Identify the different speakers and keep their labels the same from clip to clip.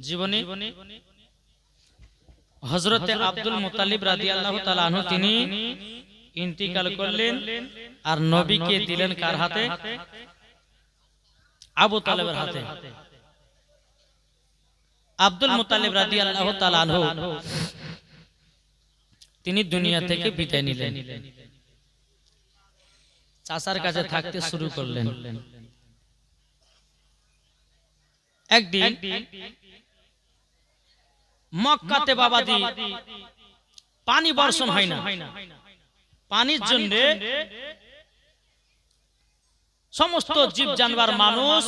Speaker 1: জীবনী হযরতে Abdul Muttalib রাদিয়াল্লাহু তাআলা আনহু তিনি ইন্তিকাল করলেন আর নবীকে দিলেন কার হাতে? আবু তালেবের হাতে। আব্দুল মুত্তালিব রাদিয়াল্লাহু তাআলা আনহু তিনি দুনিয়া থেকে বিদায় নিলেন, চাচার কাছে থাকতে শুরু করলেন। একদিন মক্কাতে বাবাজি পানি বর্ষণ হয় না। পানির জন্য সমস্ত জীব জানোয়ার মানুষ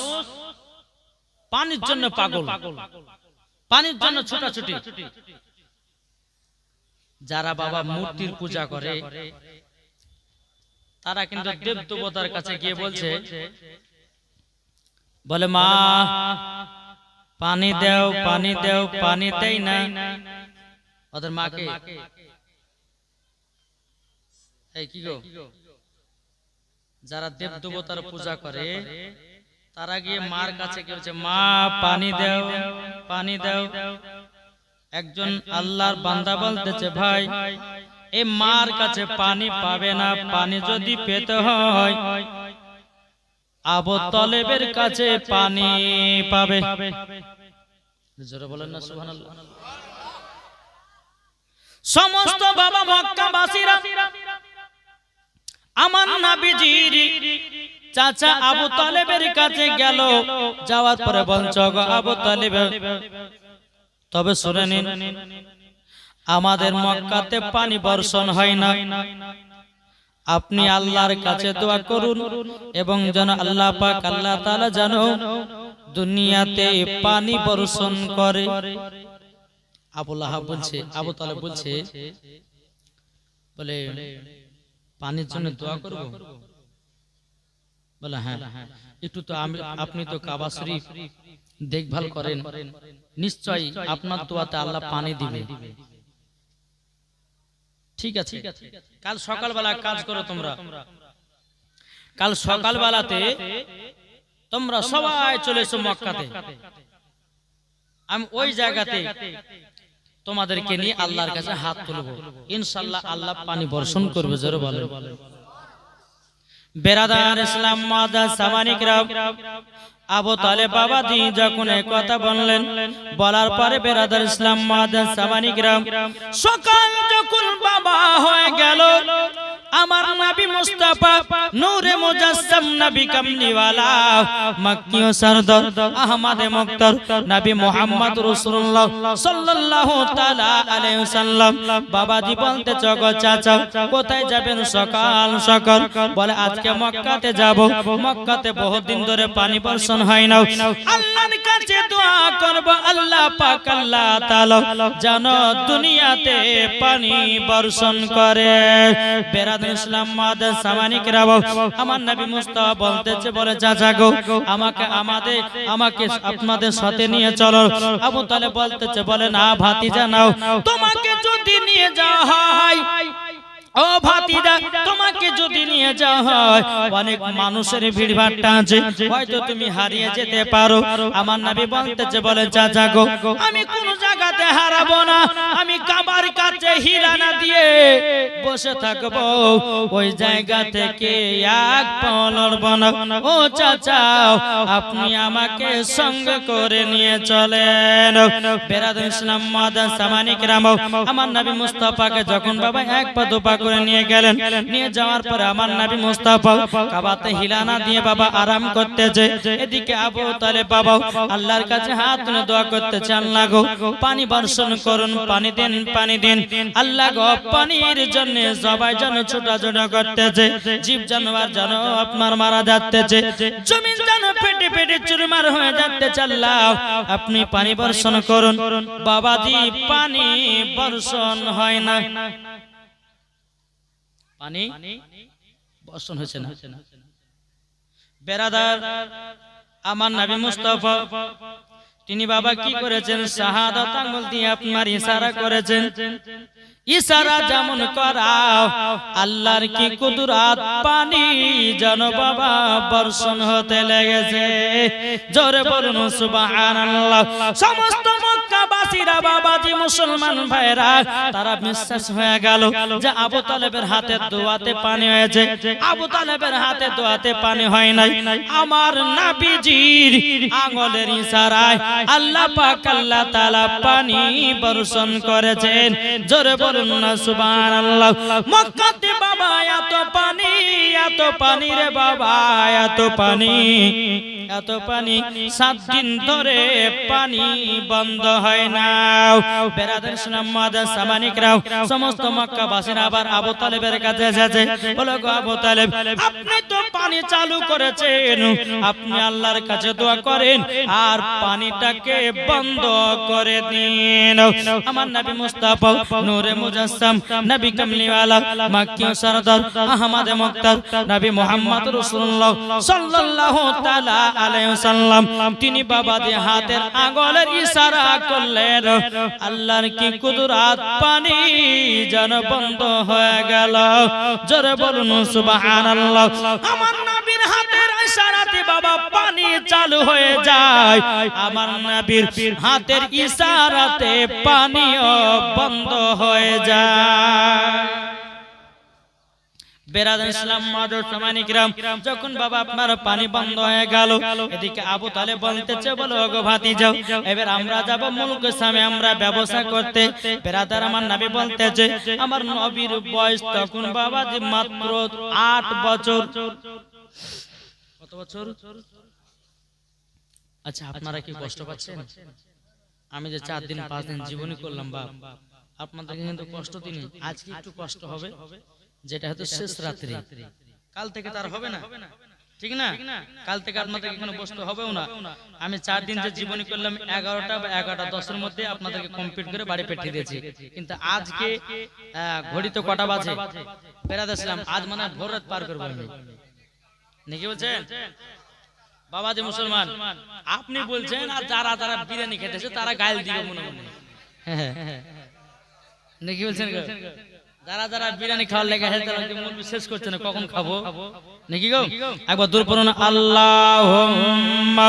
Speaker 1: পানির জন্য পাগল, পানির জন্য ছোটাছুটি। যারা বাবা মূর্তির পূজা করে তারা কিন্তু দেব দেবতার কাছে গিয়ে বলছে, বলে মা পানি দাও, পানি দাও, পানি দেই না। ওদের মাকে এই কি গো, যারা দেব দেবতার পূজা করে তারা গিয়ে মার কাছে গিয়ে বলছে, মা পানি দাও, পানি দাও। একজন আল্লাহর বান্দা বলতেছে, ভাই এই মার কাছে পানি পাবে না, পানি যদি পেতে হয় আবু তালেবের কাছে পানি পাবে। জোরে বলেন না সুবহানাল্লাহ। সমস্ত বাবা মক্কাবাসীরা আমার নবীজির চাচা আবু তালেবের কাছে গেল। যাওয়ার পরে বলছে, আবু তালেব তবে শুনে নিন, আমাদের মক্কাতে পানি বর্ষণ হয় না, আপনি আল্লাহর কাছে দোয়া করুন এবং যেন আল্লাহ পাক আল্লাহ তাআলা যেন দুনিয়াতে পানি বর্ষণ করে। আবু লাহাব বলছে, আবু তালেব বলছে, বলে পানির জন্য দোয়া করব? বলে হ্যাঁ, একটু তো আপনি তো কাবা শরীফ দেখভাল করেন, নিশ্চয়ই আপনার দোয়াতে আল্লাহ পানি দিবে। ঠিক আছে, কাল সকালবেলা কাজ করো তোমরা, কাল সকালবেলাতে তোমরা সবাই চলে এসো মক্কাতে, আমি ওই জায়গাতে তোমাদেরকে নিয়ে আল্লাহর কাছে হাত তুলবো, ইনশাআল্লাহ আল্লাহ পানি বর্ষণ করবে। জোরে বলেন। বেরাদার ইসলাম মাদার সামানিকরাম, আবু তালেব বাবাজি যখন এই কথা বললেন, বলার পরে বেরাদার ইসলাম মাদার সামানিকরাম, সকাল যখন বাবা হয়ে গেল, আমার নবী মুস্তাফা নূরে মুজাসসাম নবী কামলিওয়ালা মক্কি ও সরদার আহমদে মুক্তার নবী মুহাম্মদ রাসূলুল্লাহ সাল্লাল্লাহু তাআলা আলাইহি ওয়াসাল্লাম বাবাজি বলতে, চগো চাচা কোথায় যাবেন সকাল সকাল? বলে আজকে মক্কাতে যাব, মক্কাতে বহুদিন ধরে পানি বর্ষণ হয় না, আল্লাহর কাছে দোয়া করব আল্লাহ পাক আল্লাহ তাআলা যেন দুনিয়াতে পানি বর্ষণ করে। বেরাদার ইসলাম মাদার সামানিকরাম, আমার নবী মুস্তাফা বলতেছে, বলে চাচা গো আমাকে আপনাদের সাথে নিয়ে চলো। আবু তালেব বলতেছে, বলে না ভাতিজা, নাও, তোমাকে যদি নিয়ে যাওয়া হয়, ও ভাতিজা তোমাকে যদি নিয়ে যাওয়া হয় অনেক মানুষের ভিড়ভাট্টা আছে, হয়তো তুমি হারিয়ে যেতে পারো। আমার নবী বলতেছে, বলে চাচা গো আমি কোন জায়গাতে হারাবো না, আমি কাবার কাছে হিরানা দিয়ে বসে থাকবো, ওই জায়গা থেকে এক পাও লড়বো না। ও চাচা আপনি আমাকে সঙ্গে করে নিয়ে চলেন। বেরাদার ইসলাম মাদার সামানিকরাম, আমার নবী মুস্তাফাকে যখন বাবা এক পা দু পা করে নিয়ে গেলেন, নিয়ে যাওয়ার পরে আমার নবী মুস্তাফা কাবাতে হিলানা দিয়ে বাবা আরাম করতেছে, এদিকে আবু তালেব বাবা আল্লাহর কাছে হাত তুলে দোয়া করতেছে, আল্লাহ গো পানি বর্ষণ করুন, পানি দেন, পানি দেন। আল্লাহ গো পানির জন্য সবাই যেন ছোটাছুটা করতেছে, জীব জানোয়ার যেন আপনার মারা যাচ্ছে, জমিন যেন ফেটে ফেটে চুরমার হয়ে যাচ্ছে, আল্লাহ আপনি পানি বর্ষণ করুন। বাবাজি পানি বর্ষণ হয় না, পানি বর্ষণ হয়েছে না। বেরাদার আমার নবী মুস্তাফা তিনি বাবা কি করেছেন শাহাদাত আঙ্গুল দিয়ে আপনার ইশারা করেছেন ইশারা যেমন করাও আল্লাহর কি কুদরত পানি যেন বাবা বর্ষণ হতে লেগেছে জোরে বলুন সুবহানাল্লাহ সমস্ত মক্কাবাসীরা বাবাজি মুসলমান ভাইরা তারা বিশ্বাস হয়ে গেল যে আবু তালেবের হাতে দোয়াতে পানি হয়েছে আবু তালেবের হাতে দোয়াতে পানি হয় নাই আমার নবীজির আঙ্গুলের ইশারায় আল্লাহ পাক আল্লাহ তাআলা পানি বর্ষণ করেছেন জোরে সুবহানাল্লাহ মক্কাতে বাবা এত পানি রে বাবা এত পানি 7 দিন ধরে পানি বন্ধ হয় না বেরাদার ইসলাম মাদার সামানিকরাও সমস্ত মক্কাবাসীরা আবার আবু তালেবের কাছে এসেছে বলে গো আবু তালেব আপনি তো পানি চালু করেছেন আপনি আল্লাহর কাছে দোয়া করেন আর পানিটাকে বন্ধ করে দিন আমার নবী মুস্তাফা নূরে মুজাসসাম নবী কামলিওয়ালা মাক্কি সরদার আহমদ মুক্তার নবী মুহাম্মদ রাসূলুল্লাহ সাল্লাল্লাহু তাআলা আলাইহি ওয়াসাল্লাম তিনি বাবাদের হাতের আঙ্গুলের ইশারা করলেন আল্লাহর কি কুদরত পানি যেন বন্ধ হয়ে গেল জোরে বলুন সুবহানাল্লাহ আমার নবীর হাতের ইশারাতে বাবা পানি চালু হয়ে যায় আমার নবীর হাতের ইশারাতে পানিও বন্ধ হয়ে যায় বেরাদার ইসলাম মাদর সামানিকরাম যখন বাবা আপনার পানি বন্ধ হয়ে গেল এদিকে আবু তালেব বলতেছে বলো গো ভাতিজা এবার আমরা যাব মুলক সামে আমরা ব্যবসা করতে বেরাদার আমার নবী বলতেছে আমার নবীর বয়স তখন বাবা যে মাত্র 8 বছর কত বছর আচ্ছা আপনারা কি কষ্ট পাচ্ছেন আমি যে 4 দিন 5 দিন জীবনী করলাম বাপ আপনাদের কিন্তু কষ্ট দিন আজকে একটু কষ্ট হবে যেটা হয়তো শেষ রাত্রি কাল থেকে তার হবে না ঠিক না কাল থেকে আপনাদেরকে কোনো বসতে হবেও না আমি 4 দিন যে জীবনী করলাম 11টা বা 11:10 এর মধ্যে আপনাদেরকে কমপ্লিট করে বাড়ি পাঠিয়ে দিয়েছি কিন্তু আজকে ঘড়িতে কটা বাজে বেরাদার ইসলাম আজ মানে ভোর রাত পার করব আমি নাকি বলছেন বাবাজি মুসলমান আপনি বলছেন আর যারা যারা বিরিয়ানি খেতেছে তারা গাল দিবে মনে মনে নাকি বলছেন যারা যারা বিরিয়ানি খাওয়ার লেগে আছে তারা কি মন বিশেষ করছে না কখন খাবো নাকি গো একবার দূর পড়ুন আল্লাহুম্মা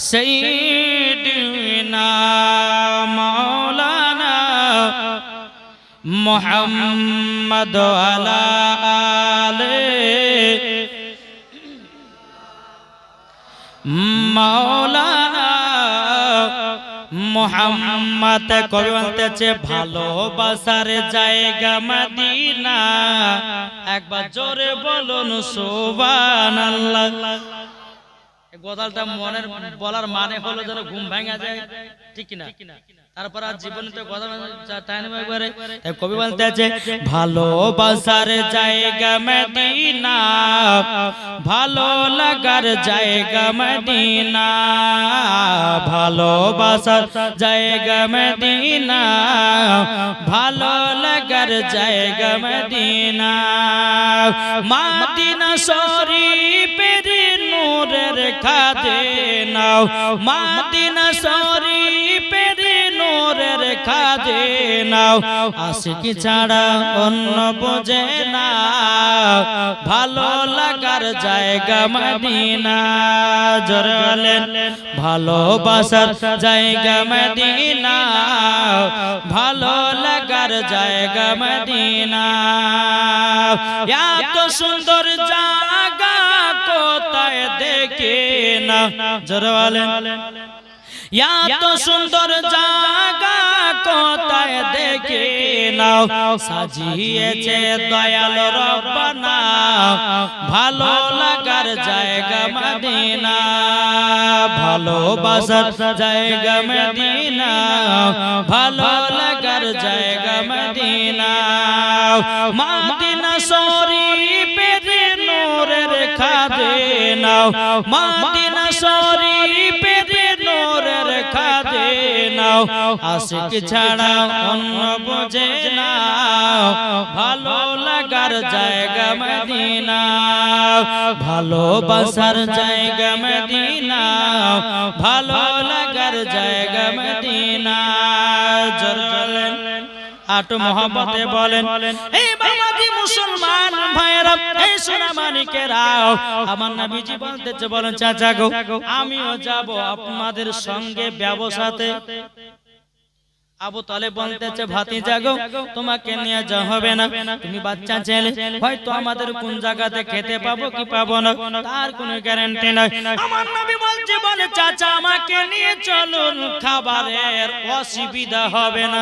Speaker 1: সাইয়্যিদিনা মাওলানা মুহাম্মদ আলা আলে মাওলানা মুহাম্মদ কবি বলতেছে ভালোবাসার জায়গা মদিনা একবার জোরে বলুন সুবহানাল্লাহ এই গজালটা মনের বলার মানে হলো যেন ঘুম ভাঙা যায় ঠিক কি না তারপর আর জীবনে তো গজাল টাইম একবারে কবি বলতেছে ভালোবাসার জায়গা মদিনা ভালো লাগার জায়গা মদিনা ভালোবাসার জায়গা মদিনা ভালো লাগার জায়গা মদিনা মদিনা শরীফের নূরের খাদেনা মদিনা শরীফের নূরের খাদেনা আশিক ছাড়া অন্য বোঝে না ভালো লাগার জায়গা মদিনা জোরে বলেন ভালোবাসার জায়গা মদিনা ভালো লাগার জায়গা মদিনা এত সুন্দর জায়গা কোথায় দেখে না জোরে বলেন এত সুন্দর জায়গা কোথায় দেখে নাও সাজিয়েছে দয়াল রব্বানা ভালো লাগার জায়গা মদিনা ভালোবাসার জায়গা মদিনা ভালো লাগার জায়গা মদিনা মদিনা শরীফের নূরের খাদেনা মদিনা শরীফের নূরের খাদে নাও আশিক ছাড়া অন্য বোঝে না ভালো লাগার জায়গা মদিনা ভালোবাসার জায়গা মদিনা ভালো লাগার জায়গা মদিনা জোরে আটু মোহাম্মতে বলেন এই বাবাজি মুসলমান ভাইরা এই সোনা মানিকেরা আমার নবীজি বলতেছে বলেন চাচা গো আমিও যাব আপনাদের সঙ্গে ব্যবসাতে আবু তালেব বলতেছে ভাতিজা গো তোমাকে নিয়ে যাওয়া হবে না তুমি বাচ্চা ছেলে হয়তো আমাদের কোন জায়গাতে খেতে পাবো কি পাবো না তার কোনো গ্যারান্টি নাই আমার নবী বলছে বলে চাচা আমাকে নিয়ে চলুন খাবারের অসুবিধা হবে না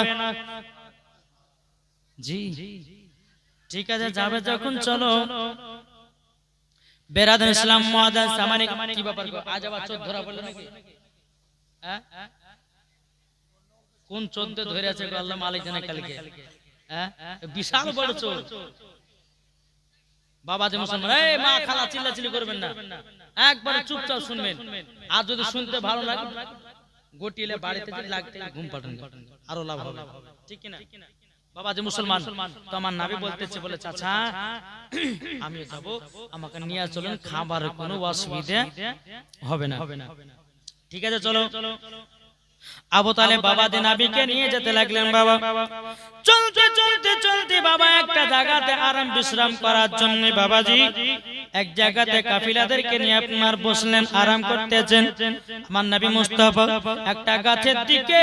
Speaker 1: জি ঠিক আছে যাবে যখন চলো বেরাদার ইসলাম মুআদ্দান সামানি কি ব্যাপার আজ আবার চোর ধরা পড়লো নাকি হ্যাঁ কোন চোরতে ধরে আছে আল্লাহ মালিক জানে কালকে হ্যাঁ বিশাল বড় চোর বাবা যে মুসলমান এই মা খালা চিল্লাচিল্লি করবেন না একবার চুপচাপ শুনবেন আর যদি শুনতে ভালো লাগে গটিলে বাড়িতে যদি লাগতে ঘুম পাঠান আরো লাভ হবে ঠিক কি না বাবা যে মুসলমান তো আমার নবী বলতেছে বলে চাচা আমি যাব আমাকে নিয়ে চলুন খাবারের কোনো অসুবিধা হবে না ঠিক আছে চলো আবু তালেব বাবা যে নবীকে নিয়ে যেতে লাগলেন বাবা চলতে চলতে চলতে বাবা একটা জায়গাতে আরাম বিশ্রাম করার জন্য বাবাজি এক জায়গাতে কাফিলাদেরকে নিয়ে আপনার বসলেন আরাম করতেছেন আমার নবী মুস্তাফা একটা গাছের দিকে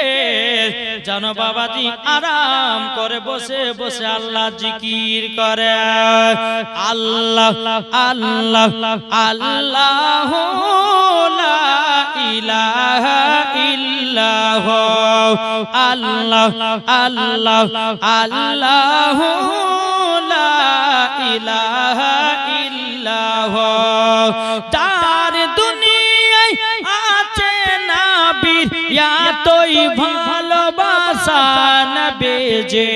Speaker 1: জানো বাবাজি আরাম করে বসে বসে আল্লাহ জিকির করে আল্লাহ আল্লাহ আল্লাহ লা ইলাহা ইল্লাহ আল্লাহ আল্লাহ আল্লাহ লা ইলাহা ইল্লাহ তার দুনিয়ায় আছে নবী এতই ভালোবাসা নবী যে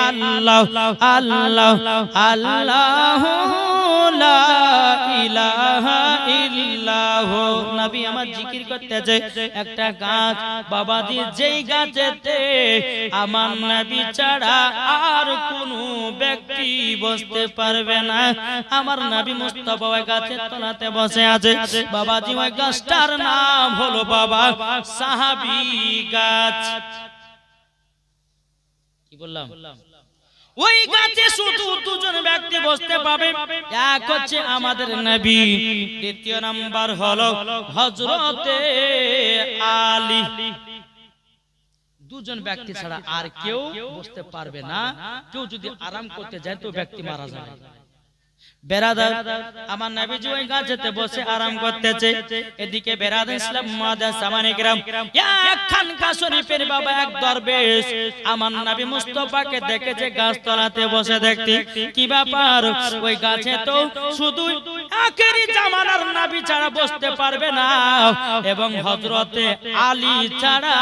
Speaker 1: আল্লাহ আল্লাহ আল্লাহ লা ইলাহা ইল্লাহ নবী আমার জিকির করতেছে একটা গাছ বাবাজি যেই গাছেতে আমার নবী ছাড়া আর কোনো ব্যক্তি বসতে পারবে না আমার নবী মুস্তাফা ওই গাছের তলাতে বসে আছে বাবাজি ওই গাছটার নাম হলো বাবা সাহাবী গাছ কি বললাম ওই গাছে শুধু দুজন ব্যক্তি বসতে পাবে এক হচ্ছে আমাদের নবী দ্বিতীয় নাম্বার হলো হযরতে আলী দুজন ব্যক্তি ছাড়া আর কেউ বসতে পারবে না কেউ যদি আরাম করতে যায় তো ব্যক্তি মারা যাবে বেরাদার আমার নবীজি ওই গাছেতে বসে আরাম করতেছে এদিকে বেরাদার ইসলাম মুআদ্দান সামানি গ্রাম এক খানকা শরীফের বাবা এক দরবেশ আমার নবী মুস্তাফাকে দেখেছে গাছতলাতে বসে দেখতে কি ব্যাপার ওই গাছে তো শুধু আখেরি জামানার নবী ছাড়া বসতে পারবে না এবং হযরতে আলী ছাড়া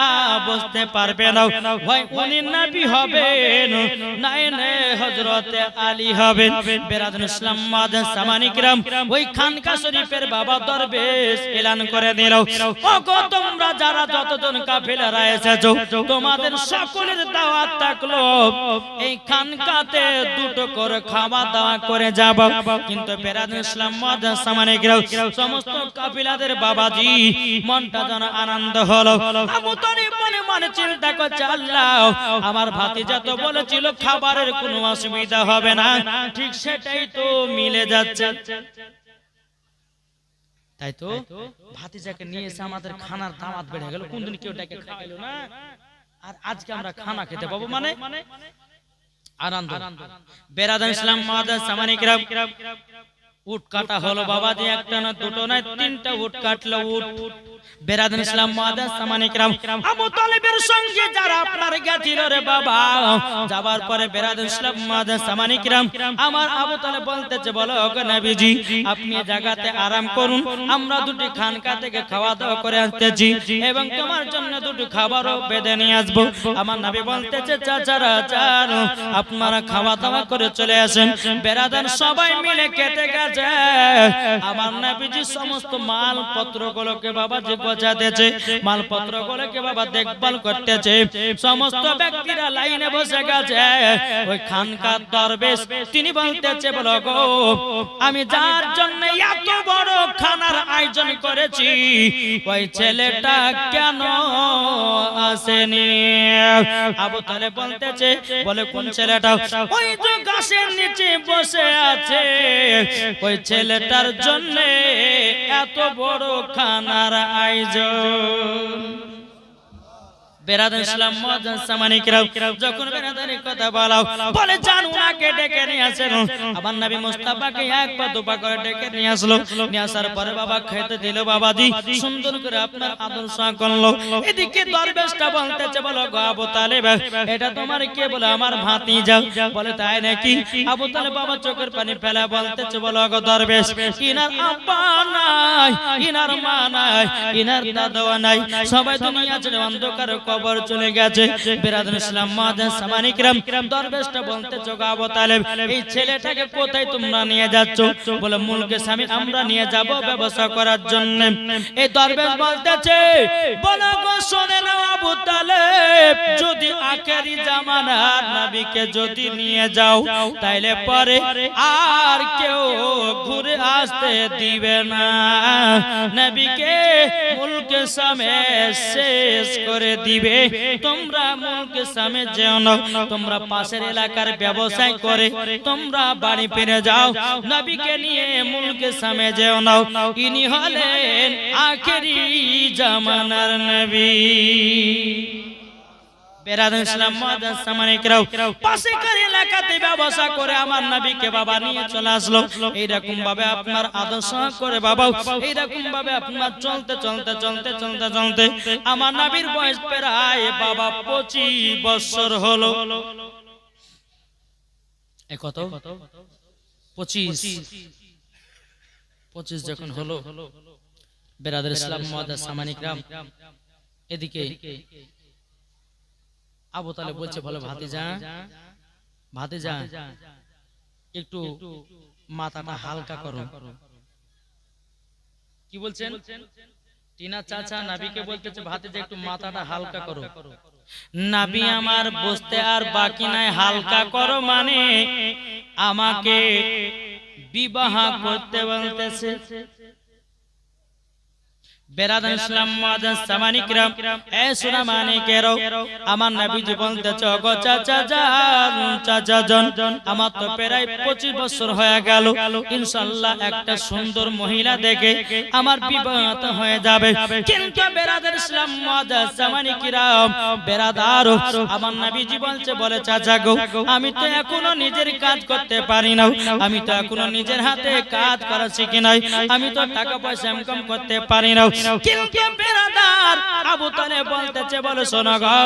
Speaker 1: বসতে পারবে না হয় উনি নবী হবেন না হযরতে আলী হবেন বেরাদার ইসলাম মুআদ্দান সামানি গ্রাম ওই খানকা শরীফের বাবা দরবেশ এলান করে দিল ওগো তোমরা যারা যতজন কাফেলারা এসেছো তোমাদের সকলের দাওয়াত থাকলো এই খানকাতে দুটো করে খাওয়া দাওয়া করে যাব কিন্তু বেরাদার ইসলাম মুআদ্দান সামানি গ্রাম সমস্ত কাফেলাদের বাবাজি মনটা যেন আনন্দ হলো আবু তালেব মনে মনে চিন্তা করছে আল্লাহ আমার ভাতিজা তো বলেছিল খাবারের কোনো অসুবিধা হবে না ঠিক সেটাই তো মিলে যাচ্ছে তাই তো ভাতিজাকে নিয়ে এসে আমাদের খানার দাওয়াত বেড়ে গেল কোনদিন কেউ ডেকে খাওয়াইলো না আর আজকে আমরা খানা খেতে পাবো মানে আনন্দ বেরাদার ইসলাম মুআদ্দান সামানি গ্রাম উট কাটা হলো বাবাজি একটা না দুটো না তিনটা উট কাটলো উট বেরাদার ইসলাম মুআদ্দান সামানি গ্রাম আবু তালেবের সঙ্গে যারা আপনার গেছিল রে বাবা যাবার পরে বেরাদার ইসলাম মুআদ্দান সামানি গ্রাম আমার আবু তালেব বলতেছে বলো ওগো নবীজি আপনি জায়গাতে আরাম করুন আমরা দুটি খানকা থেকে খাওয়া দাওয়া করে আসতেছি এবং তোমার জন্য দুটি খাবারও বেঁধে নিয়ে আসবো আমার নবী বলতেছে চাচারা চার আপনারা খাওয়া দাওয়া করে চলে আসেন বেরাদার সবাই মিলে খেতে গেছে আমার নবীজি সমস্ত মাল পত্রগুলোকে বাবা যে গোছাতেছে, মালপত্র গুলোকে বাবা দেখভাল করতেছে। সমস্ত ব্যক্তিরা লাইনে বসে গেছে। ওই খানকার দরবেশ তিনি বলতেছে, বলো গো, আমি যার জন্য এত বড় খানার আয়োজন করেছি, ওই ছেলেটা কেন আসেনি? আবু তালেব বলতেছে, বলে কোন ছেলেটা? ওই যে গাছের নিচে বসে আছে, ওই ছেলেটার জন্য এত বড় খানার আয়োজন। বেরাদার ইসলাম মুআজ্জাজ সামানিকরাম যখন বেরাদারের কথা বলাও, বলে জান উনাকে ডেকে নিয়ে আসেন। আবার নবী মুস্তাফাকে এক পা দুপা করে ডেকে নিয়ে আসলো। নিয়ে আসার পরে বাবা খেতে দিল, বাবাজি সুন্দর করে আপনার আদর্শ করলো। এদিকে দরবেশটা বলতেছে, বলো গো আবু তালেব, এটা তোমার কে? বলে আমার ভাতিজা। বলে তাই নাকি? আবু তালেব বাবা চোখের পানি ফেলা বলতেছে, বলো গো দরবেশ, ইনার আব্বা নাই, ইনার মা নাই, ইনার দাদাও নাই, সবাই দুনিয়া ছেড়ে অন্ধকার কবর চলে গেছে। বেরাদার ইসলাম মুআজ্জাজ সামানিকরাম দরবেশটা বলতেছে, গো আবু তালেব, এই ছেলেটাকে কোথায় তোমরা নিয়ে যাচ্ছ? বলে মুলকে স্বামী আমরা নিয়ে যাব ব্যবসা করার জন্য। এই দরবেশ বলতেছে, বলো গো শুনে নাও আবু তালেব, যদি আখেরি জামানার নবীকে যদি নিয়ে যাও, তাইলে পরে আর কেউ ঘুরে আসতে দিবে না। নবীকে মুলকে সামে শেষ করে দিবে। তোমরা মুলকে সামে যেও না, তোমরা পাশের এলাকার ব্যবসায় করে তোমরা বাড়ি ফিরে যাও। নবীকে নিয়ে মুলকে সামে যেও না, ইনি হলেন আখেরি জামানার নবী। বেরাদার ইসলাম মুআজ্জাজ সামানিকরাম পাশের এলাকাতে ব্যবসা করে আমার নবীকে বাবা নিয়ে চলে আসলো। এইরকম ভাবে আপনার আদর্শ করে বাবা, এইরকম ভাবে আপনার চলতে চলতে চলতে চলতে চলতে আমার নবীর বয়স প্রায় বাবা 25 বছর হলো। এ কত? 25 যখন হলো, বেরাদার ইসলাম মুআজ্জাজ সামানিকরাম এদিকে আবু তালেব বলছে, বলো ভাতিজা, ভাতিজা একটু মাথাটা হালকা করো। কি বলছেন? টিনা চাচা নবীকে বলতেছে, ভাতিজা একটু মাথাটা হালকা করো। নবী আমার বসতে আর বাকি নাই, হালকা করো মানে আমাকে বিবাহ করতে বলতেছে। বেরাদার ইসলাম মুআজ্জাজ সামানিকরাম এ সোনা মানিকেরও আমার নবীজি বলতেছে, গো চাচা জান, চাচা জান, আমার তো প্রায় 25 বছর হয়ে গেল, ইনশাআল্লাহ একটা সুন্দর মহিলা দেখে আমার বিবাহ হয়ে যাবে। কিন্তু বেরাদার ইসলাম মুআজ্জাজ সামানিকরাম বেরাদার আমার নবীজি বলছে, বলে চাচা গো, আমি তো এখনো নিজের কাজ করতে পারি না, আমি তো এখনো নিজের হাতে কাজ করা শিখি নাই, আমি তো টাকা পয়সা ইনকাম করতে পারি না। কিন্তু বেরাদার আবু তালেব বলতেছে, বলো শোনো গো,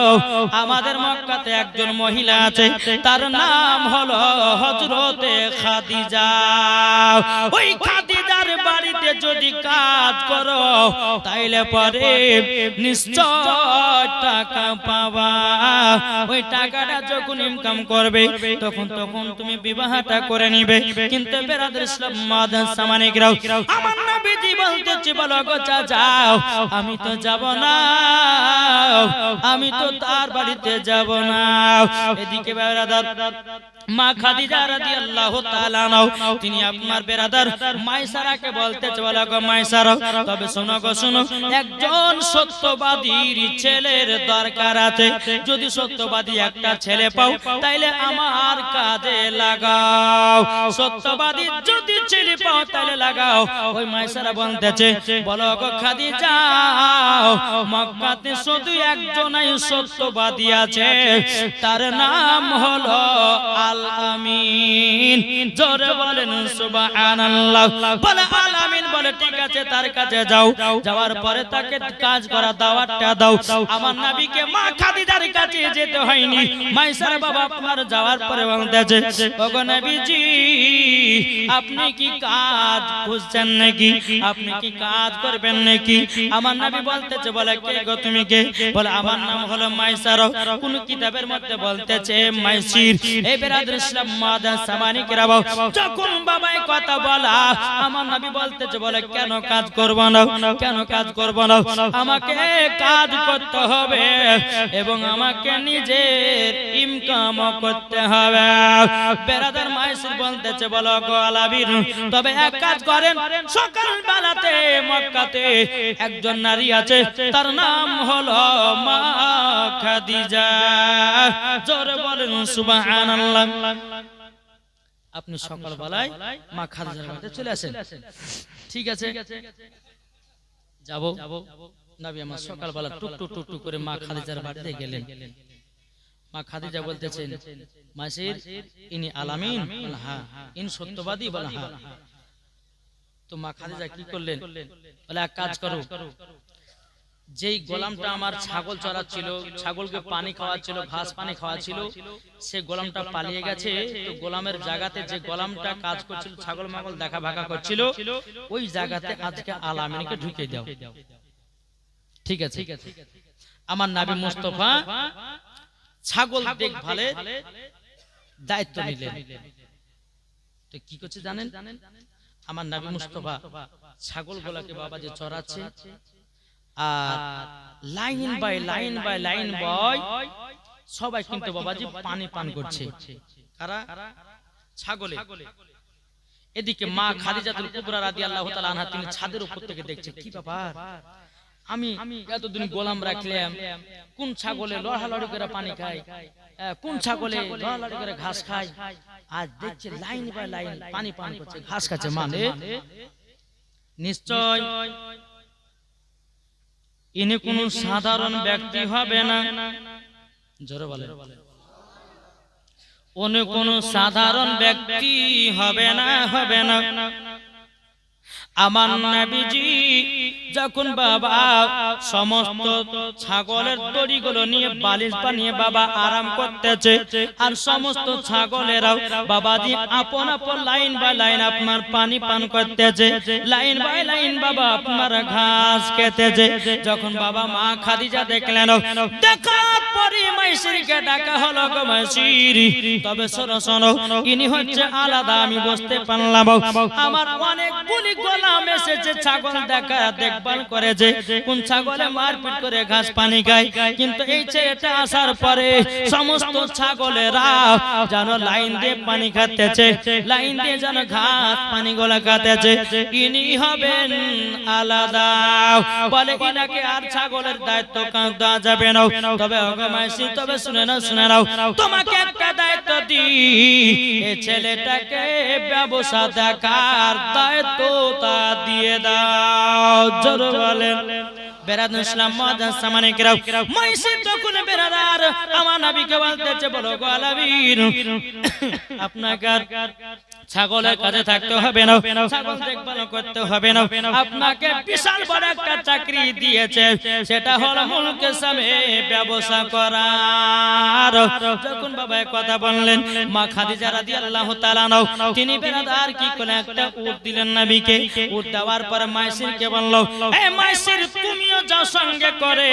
Speaker 1: আমাদের মক্কাতে একজন মহিলা আছে, তার নাম হলো হযরতে খাদিজা। ওই খাদিজার বাড়িতে যদি কাজ করো, তাইলে পরে নিশ্চয় টাকা পাবা। ওই টাকাটা যখন ইনকাম করবে, তখন তুমি বিবাহটা করে নিবে। কিন্তু বেরাদার ইসলাম মুআজ্জাজ সামানিকরাম আমার নবীজি বলতেছে, বলো গো চাচা, আমি তো যাব না, আমি তো তার বাড়িতে যাব না। এদিকে বেরাদার মা খাদিজা রাদিয়াল্লাহু তাআলা আনহা তিনি আপনার বেরাদার মাইসারাকে বলতেছে, বলো গো মাইসারা, তবে শোনো গো শোনো, একজন সত্যবাদীর ছেলের দরকার আছে। যদি সত্যবাদী একটা ছেলে পাও, তাইলে আমার কাজে লাগাও। সত্যবাদী যদি ছেলে পাও, তাইলে লাগাও। ওই মাইসারা বলতেছে, বলো গো খাদিজা, মক্কাতে শুধু একজনই সত্যবাদী আছে, তার নাম হলো আল আমিন। জোরে বলেন সুবহানাল্লাহ। বলে আল আমিন, বলে ঠিক আছে, তার কাছে যাও। যাওয়ার পরে তাকে কাজ করা দাওয়াতটা দাও। আমার নবীকে মা খাদিজার কাছে যেতে হয়নি। মাইসার বাবা আপনার যাওয়ার পরে বলতেছে, ওগো নবীজি, আপনি কি কাজ খুঁজছেন নাকি? আপনি কি কাজ করবেন নাকি? আমার নবী বলতেছে, বলে কে গো তুমি কে? বলে আমার নাম হলো মাইসারা। কোন কিতাবের মধ্যে বলতেছে মাইসির। এই বেরাদার ইসলাম মুআজ্জাজ সামানিকরাম যখন বাবাই কথা বলা, আমার নবী বলতেছে, বলে কেন কাজ করব না, কেন কাজ করব না, আমাকে কাজ করতে হবে এবং আমাকে নিজের ইনকাম করতে হবে। বেরাদার মাইসির বলতেছে বলো গো আলাবির, তবে এক কাজ করেন, সকাল বেলাতে মক্কাতে একজন নারী আছে, তার নাম হলো মা খাদিজা। জোরে বলেন সুবহানাল্লাহ। আপনি সকাল বেলায় মা খাদিজার বাড়িতে চলে আসেন। ঠিক আছে, যাব। নবী আমার সকাল বেলা টুক টুক টুক টুক করে মা খাদিজার বাড়িতে গেলেন। মা খাদিজা বলতেছেন মাসির ইনি আলামিন, বলে হ্যাঁ। ইনি সত্যবাদী, বলে হ্যাঁ। তো মা খাদিজা কি করলেন, বলে এক কাজ করো, যেই গোলামটা আমার ছাগল চড়াচ্ছিল, ছাগলকে পানি খাওয়াচ্ছিল, ঘাস পানি খাওয়াচ্ছিল, সে গোলামটা পালিয়ে গেছে। তো গোলামের জায়গাতে যে গোলামটা কাজ করছিল, ছাগল মাগল দেখা ভাগা করছিল, ওই জায়গাতে আজকে আলামিনকে ঢুকিয়ে দাও। ঠিক আছে, আমার নবী মুস্তাফা ছাগল দেখভালের দায়িত্ব নিলেন। তো কি করছে জানেন, আমার নবী মুস্তাফা ছাগলগুলোকে বাবা যে চড়াচ্ছে, আর line by line by line by সবাই কিন্তু বাবাজি পানি পান করছে। কারা? ছাগলে। এদিকে মা খাদিজাতুল কুবরা রাদিয়াল্লাহু তাআলা আনহা তিনি ছাদের উপর থেকে দেখছে, কি ব্যাপার, আমি এতদিন গোলাম রাখলাম, কোন ছাগলে লড়ালড়ি করে পানি খায়, কোন ছাগলে লড়ালড়ি করে ঘাস খায়, আজ দেখছে লাইন বাই লাইন পানি পান করছে, ঘাস খাচ্ছে, মানে নিশ্চয় ইনি কোন সাধারণ ব্যক্তি হবে না। জোরে বলেন, উনি কোন সাধারণ ব্যক্তি হবে না, হবে না। আমার নবীজি যখন বাবা সমস্ত ছাগলের দড়িগুলো নিয়ে বালিশ বানিয়ে বাবা আরাম করতেছে, আর সমস্ত ছাগলেরাও বাবাজি আপন আপন লাইন বাই লাইন আপনার পানি পান করতেছে, লাইন বাই লাইন বাবা আপনার ঘাস খেতেছে। যখন বাবা মা খাদিজা দেখলেন, দেখার পরে মাইসিরকে ডাকা হলো, গো মাইসির, তবে শোনো শোনো, ইনি হচ্ছে আলাদা, আমি বুঝতে পারলাম। আমার অনেকগুলি গোলাম এসেছে, ছাগল দেখা দেখভাল করেছে, কোন ছাগলে মারপিট করে ঘাস পানি খায়, কিন্তু এই ছেলেটা আসার পরে সমস্ত ছাগলেরা যেন লাইন দিয়ে পানি খাতেছে, লাইন দিয়ে যেন ঘাস পানি গুলা খাতেছে, ইনি হবেন আলাদা। বলে ইনাকে আর ছাগলের দায়িত্ব দেওয়া যাবে না। তবে অগমাইসি, তবে শুনে নাও, শুনে নাও, তোমাকে একটা দায়িত্ব দিই, এই ছেলেটাকে ব্যবসা দেখার দায়িত্ব তা দিয়ে দাও। জোরে বলেন বেরাদার ইসলাম মুআজ্জাজ সামানিক রাও। মাইসি তখন বেরাদার আমার নবীকে বলতেছে, বলো গো আলামিন, আপনাকে ছাগলের কাছে থাকতে হবে না, ছাগল দেখভাল করতে হবে না, আপনাকে বিশাল বড় একটা চাকরি দিয়েছে, সেটা হলো মুলকে সামে ব্যবসা করার। যখন বাবা কথা বললেন, মা খাদিজা রাদিয়াল্লাহু তাআলা আনহা তিনি বেরাদার কি করে একটা উট দিলেন নবীকে। উট দেওয়ার পর মাইসিরকে বলল, এই মাইসির তুমিও যাও সঙ্গে করে,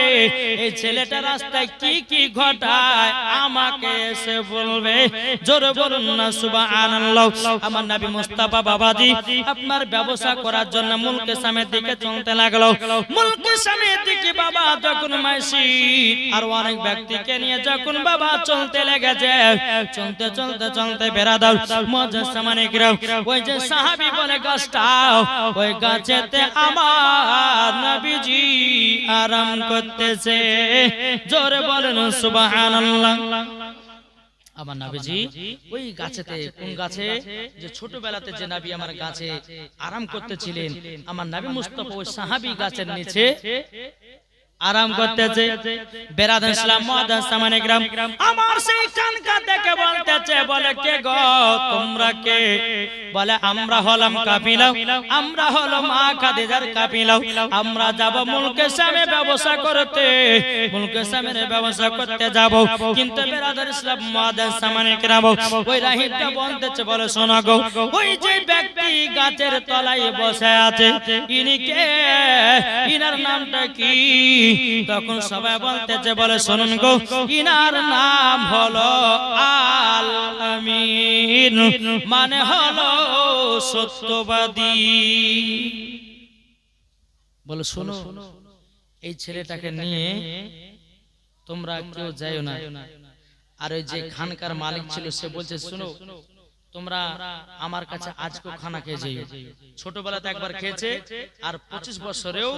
Speaker 1: এই ছেলেটা রাস্তায় কি কি ঘটায় আমাকে এসে বলবে। জোরে বলুন না সুবহানাল্লাহ। আমার নবী মুস্তাফা বাবাজি আপনার ব্যবসা করার জন্য মুলকে সামের দিকে চলতে লাগলো। মুলকে সামের দিকে বাবা যখন মাইসি আর অনেক ব্যক্তিকে নিয়ে যখন বাবা চলতে লেগেছে, চলতে চলতে চলতে বেরাদার মুআজ্জাজ সামানিক রাও, ওই যে সাহাবী বলে গাছটা, ওই গাছেতে আমার নবীজি আরাম করতেছে। জোরে বলেন সুবহানাল্লাহ। আমার নবীজি ওই গাছেতে, কোন গাছে, যে ছোটবেলাতে যে নবী আমার গাছে আরাম করতেছিলেন, আমার নবী মুস্তাফা ওই সাহাবী গাছের নিচে আরাম করতেছে। বেরাদার ইসলাম মুআজ্জাজ সামানিক রাও, আমার সেই কানকা দেখে বলতেছে, বলে কে গো তোমরা কে? বলে আমরা হলাম কাফিলা, আমরা হলো মা খাদিজার কাফিলা, আমরা যাব মুলকে সামে ব্যবসা করতে, মুলকে সামের ব্যবসা করতে যাব। কিন্তু বেরাদার ইসলাম মুআজ্জাজ সামানিক রাও ওই রাহিবটা বলতেছে, বলে শোনো গো, ওই যে ব্যক্তি গাছের তলায় বসে আছে, ইনি কে? ইনার নামটা কি? তখন সবাই বলতেছে, বলে শুনুন গো, ইনার নাম হলো আল আমিন, মানে হলো সত্যবাদী। বলে শোনো, এই ছেলেটাকে নিয়ে তোমরা কেউ যাইও না। আর ওই যে খানকার মালিক ছিল সে বলছে শোনো, তোমরা আমার কাছে আজকে খানা খেয়ে যাইও। ছোটবেলাতে একবার খেয়েছে, আর 25 বছরেও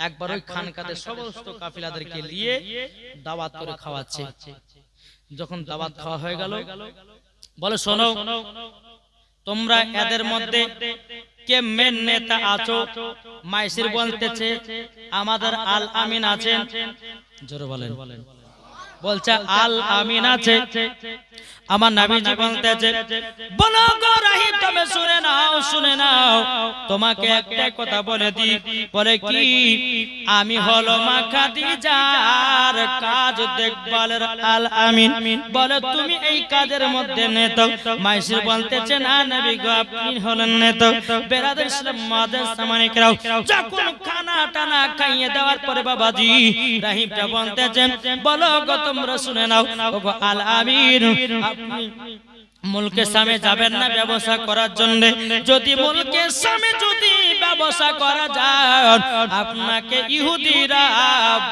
Speaker 1: একবার ওই খানকাতে সমস্ত কাফিলাদেরকে নিয়ে দাওয়াত করে খাওয়াচ্ছে। যখন দাওয়াত খাওয়া হয়ে গেল, বলে শোনো, তোমরা এদের মধ্যে কে মেন নেতা আছো? মাইসির বলতেছে আমাদের আল আমিন আছেন। জোরে বলেন। বলছে আল আমিন আছে। আমার নবীজি বলতেছে বলো গো রাহিব, তুমি শুনে নাও, শুনে নাও, তোমাকে একটা কথা বলে দি। বলে কি? আমি হলো মা খাদিজার কাজ দেখভালের আল আমিন। বলে তুমি এই কাজের মধ্যে নেতা? মাইসির বলতেছে না নবী গো, আপনি হলেন নেতা। বেরাদর ইসলাম মাদার সামানিকরাও, যখন খানা টানা খাইয়ে দেওয়ার পরে বাবাজি রাহিবটা বলতেছেন বলো গো তোমরা শুনে নাও, ওগো আল আমিন, আপনি মুলকের সামনে যাবেন না ব্যবসা করার জন্য? যদি মুলকের সামনে যদি ব্যবসা করা যায়, আপনাকে ইহুদিরা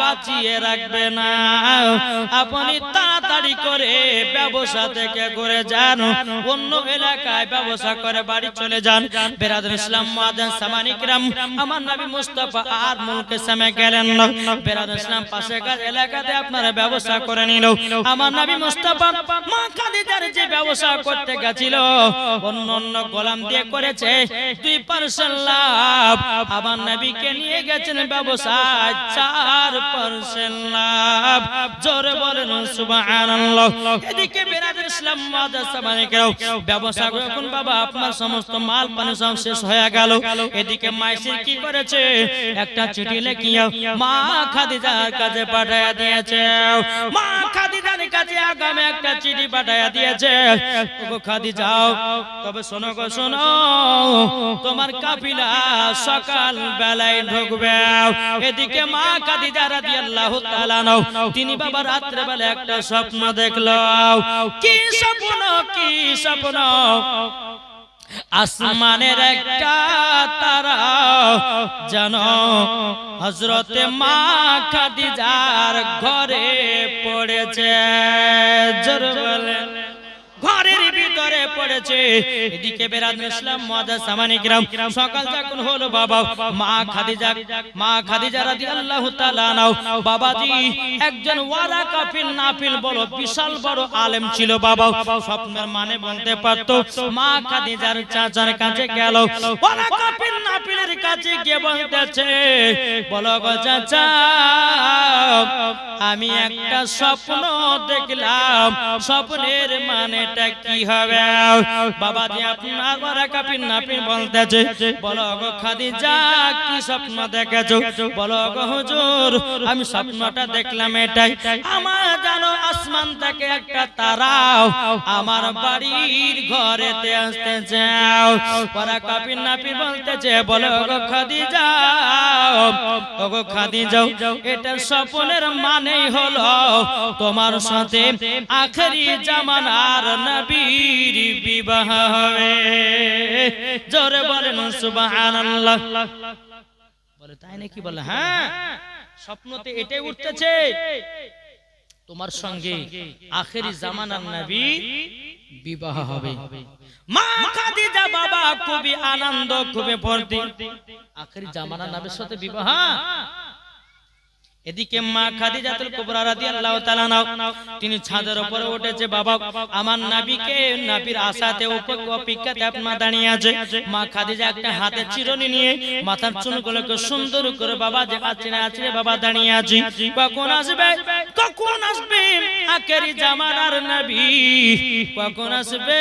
Speaker 1: বাঁচিয়ে রাখবে না। আপনি তাড়াতাড়ি করে ব্যবসা থেকে ঘুরে যান, অন্য এলাকায় ব্যবসা করে বাড়ি চলে যান। বেরাদর ইসলাম মুআজ্জিন সামানি কিরাম, আমার নবী মুস্তাফা আর মুলকের সামনে গেলেন না। বেরাদর ইসলাম পাশেকার এলাকাতে আপনারা ব্যবসা করে নিল। আমার নবী মুস্তাফা মা খাদিজার যে ব্যবসা করতে গেছিল, অন্য অন্য গোলাম দিয়ে করেছে 2% লাভ। আমার নবীকে নিয়ে গেছেন ব্যবসায় 4% লাভ। জোরে বলেন সুবহানাল্লাহ। এদিকে বেরাদর ইসলাম মুআজ্জিন সামানি কিরাম, ব্যবসা যখন বাবা আপনার সমস্ত মাল পানি সব শেষ হয়ে গেল, এদিকে মাইসির কি করেছে? একটা চিঠি লিখিয়া মা খাদিজার কাছে পাঠায়া দিয়েছে। মা খাদিজার কাছে আগামী একটা চিঠি পাঠায়া দিয়েছে। ওগো খাদিজাও, তবে শোনো গো শোনো, তোমার কাফিলা সকাল বেলায় ঢুকবে। এদিকে মা খাদিজা রাদিয়াল্লাহু তাআলা আনহা, তিনি বাবা রাত্রে বেলা একটা স্বপ্ন দেখলো। কি স্বপ্ন? কি স্বপ্ন? আসমানের একটা তারা যেন হযরতে মা খাদিজার ঘরে পড়েছে। জোরে বলেন, ঘরের ভিতরে পড়েছে। এদিকে বেরাদর ইসলাম মুআজ্জিন সামানি কিরাম, সকাল যখন হলো বাবা মা খাদিজা রাদিয়াল্লাহু তাআলা আনহা, বাবাজি একজন ওয়ারাকা বিন নাফিল বড় বিশাল বড় আলেম ছিল বাবা। স্বপ্নের মানে বলতে পারতো। মা খাদিজার চাচার কাছে গেল, ওয়ারাকা বিন নাফিলের কাছে গিয়ে বলতেছে বলো গো চাচা, আমি একটা স্বপ্ন দেখলাম, স্বপ্নের মানেটা কি হবে? বাবাজি আপনার ওয়ারাকা বিন নাফিল বলতেছে বলো গো খাদিজা, কি স্বপ্ন দেখেছো? বলো গো হুজুর, আমি স্বপ্নটা দেখলাম এটাই, আমার জানো আসমান থেকে একটা তারা আমার বাড়ির ঘরেতে আসতে যাও। ওয়ারাকা বিন নাফিল বলতেছে বলো গো খাদিজা, ওগো খাদিজা, এটা স্বপ্নের মানেই হলো তোমার সাথে আখেরি জামানার নবীর বিবাহ হবে। জোরে বলেন সুবহানাল্লাহ। বলে তাই নাকি? বলে হ্যাঁ, স্বপ্নতে এটাই উঠতেছে, তোমার সঙ্গে আখেরি জামানার নবী বিবাহ হবে। মা খাদিজা বাবা খুবই আনন্দ, খুবই ফুর্তি, আখেরি জামানার নবীর সাথে বিবাহ। এদিকে মা খাদিজাতুল কুবরা রাদিয়াল্লাহু তাআলা আনহা, তিনি ছাদের উপরে উঠেছে বাবা, আমার নবীকে নবীর আশাতে অপেক্ষাতে আপনারা দাঁড়িয়ে আছে। মা খাদিজা একটা হাতে চিরুনি নিয়ে মাথার চুলগুলোকে সুন্দর করে বাবা যে আঁচড়ে আঁচড়ে বাবা দাঁড়িয়ে আছে। কখন আসবে, কখন আসবে আখেরি জামানার নবী, কখন আসবে?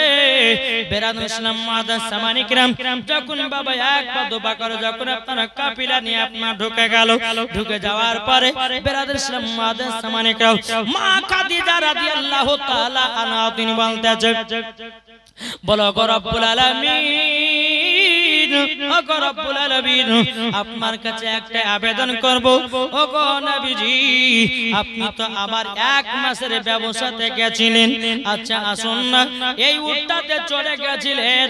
Speaker 1: বেরাদর ইসলাম মুআজ্জিন সামানি কিরাম, যখন বাবা এক পা দুপা করে যখন আপনারা কাফিলা নিয়ে আপনারা ঢুকে গেল, ঢুকে যাওয়ার পরে বেরাদর ইসলাম মুআজ্জিন সামানি কিরাম, মা খাদিজা রাদিয়াল্লাহু তাআলা আনহা তিনি বলতেছেন বলো গো রব্বুল আলামিন, ওগো রব্বুল আলামিন আপনার কাছে একটা আবেদন করব ওগো নবীজি আপনি তো আমার 1 মাসের ব্যবসাতে গেছিলেন আচ্ছা আসুন না এই উটটাতে চড়ে গেছিলেন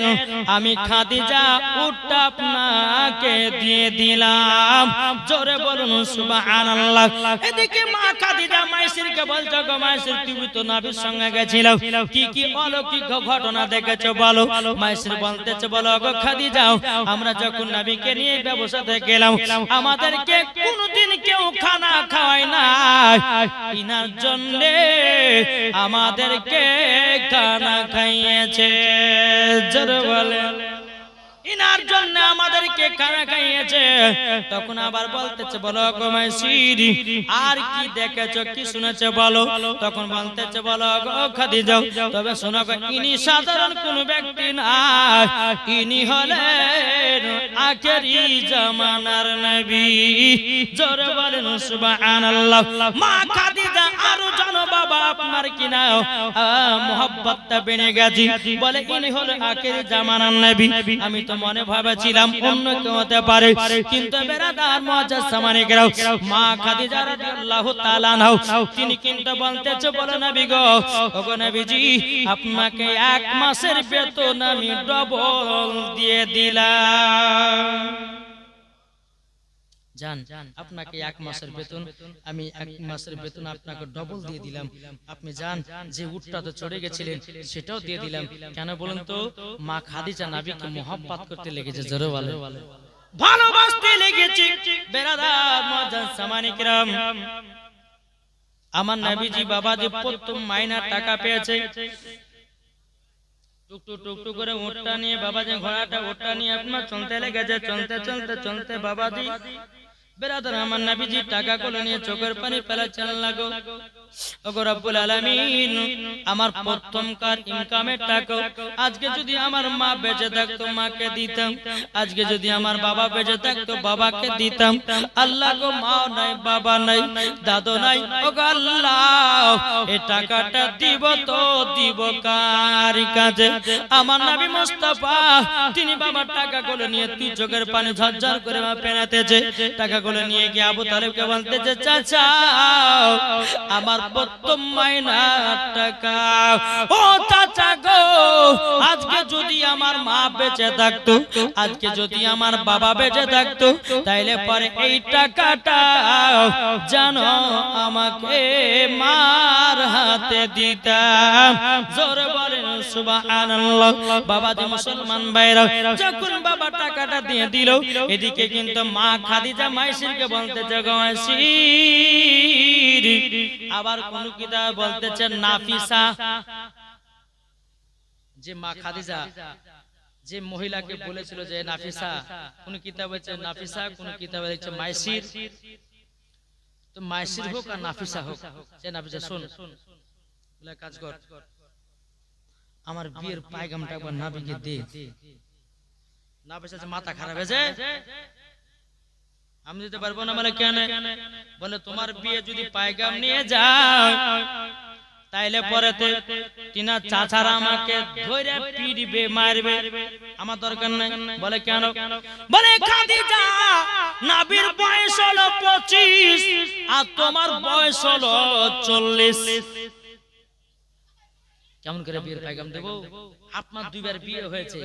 Speaker 1: আমি খাদিজা উটটা আপনাকে দিয়ে দিলাম জোরে বলুন সুবহানাল্লাহ এদিকে মা খাদিজা মাইসিরকে বলছো গো মাইসির তুমি তো নবীর সঙ্গে গেছিলে কি কি অলৌকিক ঘটনা দেখেছো বলো মাইসির বলতেছে বলো গো খাদিজা আমরা যখন নবীকে নিয়ে ব্যবসাতে গেলাম আমাদেরকে কোনদিন কেউ খানা খাওয়ায় না ইনার জন্য আমাদেরকে খানা খাইয়েছে জোরে বলে ইনার জন্য আমাদেরকে খানা খাইয়েছে তখন আবার বলতেছে বলো গো মাইসির আর কি দেখেছো কি শুনেছো বলো তখন বলতেছে বলো গো খাদিজা তবে শোনো গো ইনি সাধারণ কোন ব্যক্তি না ইনি হলেন আখেরি জামানার নবী জোরে বলেন সুবহানাল্লাহ মা খাদিজা আরো জানো বাবা আপনার কি না মোহাব্বতটা বেড়ে গেছে বলে ইনি হলেন আখেরি জামানার নবী আমি তো মনে ভাবেছিলাম অন্য কেউ হতে পারে কিন্তু বেরাদার মুআজ্জাজ সামানিকরাও মা খাদিজা রাদিয়াল্লাহু তাআলা আনহা তিনি কিন্তু বলতেছে বলো নবী গো ওগো নবীজি আপনাকে 1 মাসের বেতন আমি ডবল দিয়ে দিলাম জান আপনাকে 1 মাসের বেতন আমি 1 মাসের বেতন আপনাকে ডবল দিয়ে দিলাম আপনি জান যে উটটা তো চড়ে গেছিলেন সেটাও দিয়ে দিলাম কেন বলুন তো মা খাদিজা নবীকে মোহাব্বত করতে লেগেছে জোরে বলে ভালোবাসতে লেগেছে বেরাদার মুআজ্জাজ সামানিকরাম আমার নবীজি বাবাজি প্রথম মাইনার টাকা পেয়েছে টুকটুক করে উটটা নিয়ে বাবাজি ঘোড়াটা উটটা নিয়ে আপনার চলতে লেগেছে চলতে বাবাজি বেরাদার আমার নবীজি টাকাগুলো নিয়ে চোখের পানি ফেলাচ্ছেন লাগো ওগো রব্বুল আলামিন আমার প্রথমকার ইনকামের টাকা আজকে যদি আমার মা বেঁচে থাকতো মাকে দিতাম আজকে যদি আমার বাবা বেঁচে থাকতো বাবাকে দিতাম আল্লাহ গো মা নাই বাবা নাই দাদু নাই ওগো আল্লাহ এই টাকাটা দিব তো দিব কার কাছে আমার নবী মুস্তাফা তিনি বাবার টাকাগুলো নিয়ে তুই চোখের পানি ঝরঝর করে মা পেনাতেছে টাকাগুলো নিয়ে গিয়ে আবু তালেবকে বলতেছে চাচা আমার প্রথম মাইনার টাকা ও চাচা গো আজকে যদি আমার মা বেঁচে থাকতো আজকে যদি আমার বাবা বেঁচে থাকতো তাইলে পরে এই টাকাটা জানো আমাকে মার হাতে দিতাম জোরে বলেন সুবহানাল্লাহ বাবাজি মুসলমান ভাইরা যখন বাবা টাকাটা দিয়ে দিল এদিকে কিন্তু মা খাদিজা মাইসিরকে বলতেছে গো মাইসির আবার কোন কিতাব বলতেছে নাফিসা যে মা খাদিজা যে মহিলাকে বলেছিল যে নাফিসা কোন কিতাবে আছে নাফিসা কোন কিতাবে আছে মাইসির তো মাইসির হোক আর নাফিসা হোক যে নাফিসা শুন বলে কাজ কর আমার বিয়ের পায়গামটা একবার নাবিকে দে নাফিসা যে মাথা খারাপ হয়েছে আমি দিতে পারবো না বলে কেন বলে তোমার বিয়ে যদি পায়গাম নিয়ে যায় তাইলে পরেতে তিনা চাচারা আমাকে ধরে পিড়বে মারবে আমার দরকার নাই বলে কেন বলে খাদিজা নবীর বয়স হলো 25 আর তোমার বয়স হলো 40 কেমন করে বিয়ের পায়গাম দেব আপনার দুইবার বিয়ে হয়েছে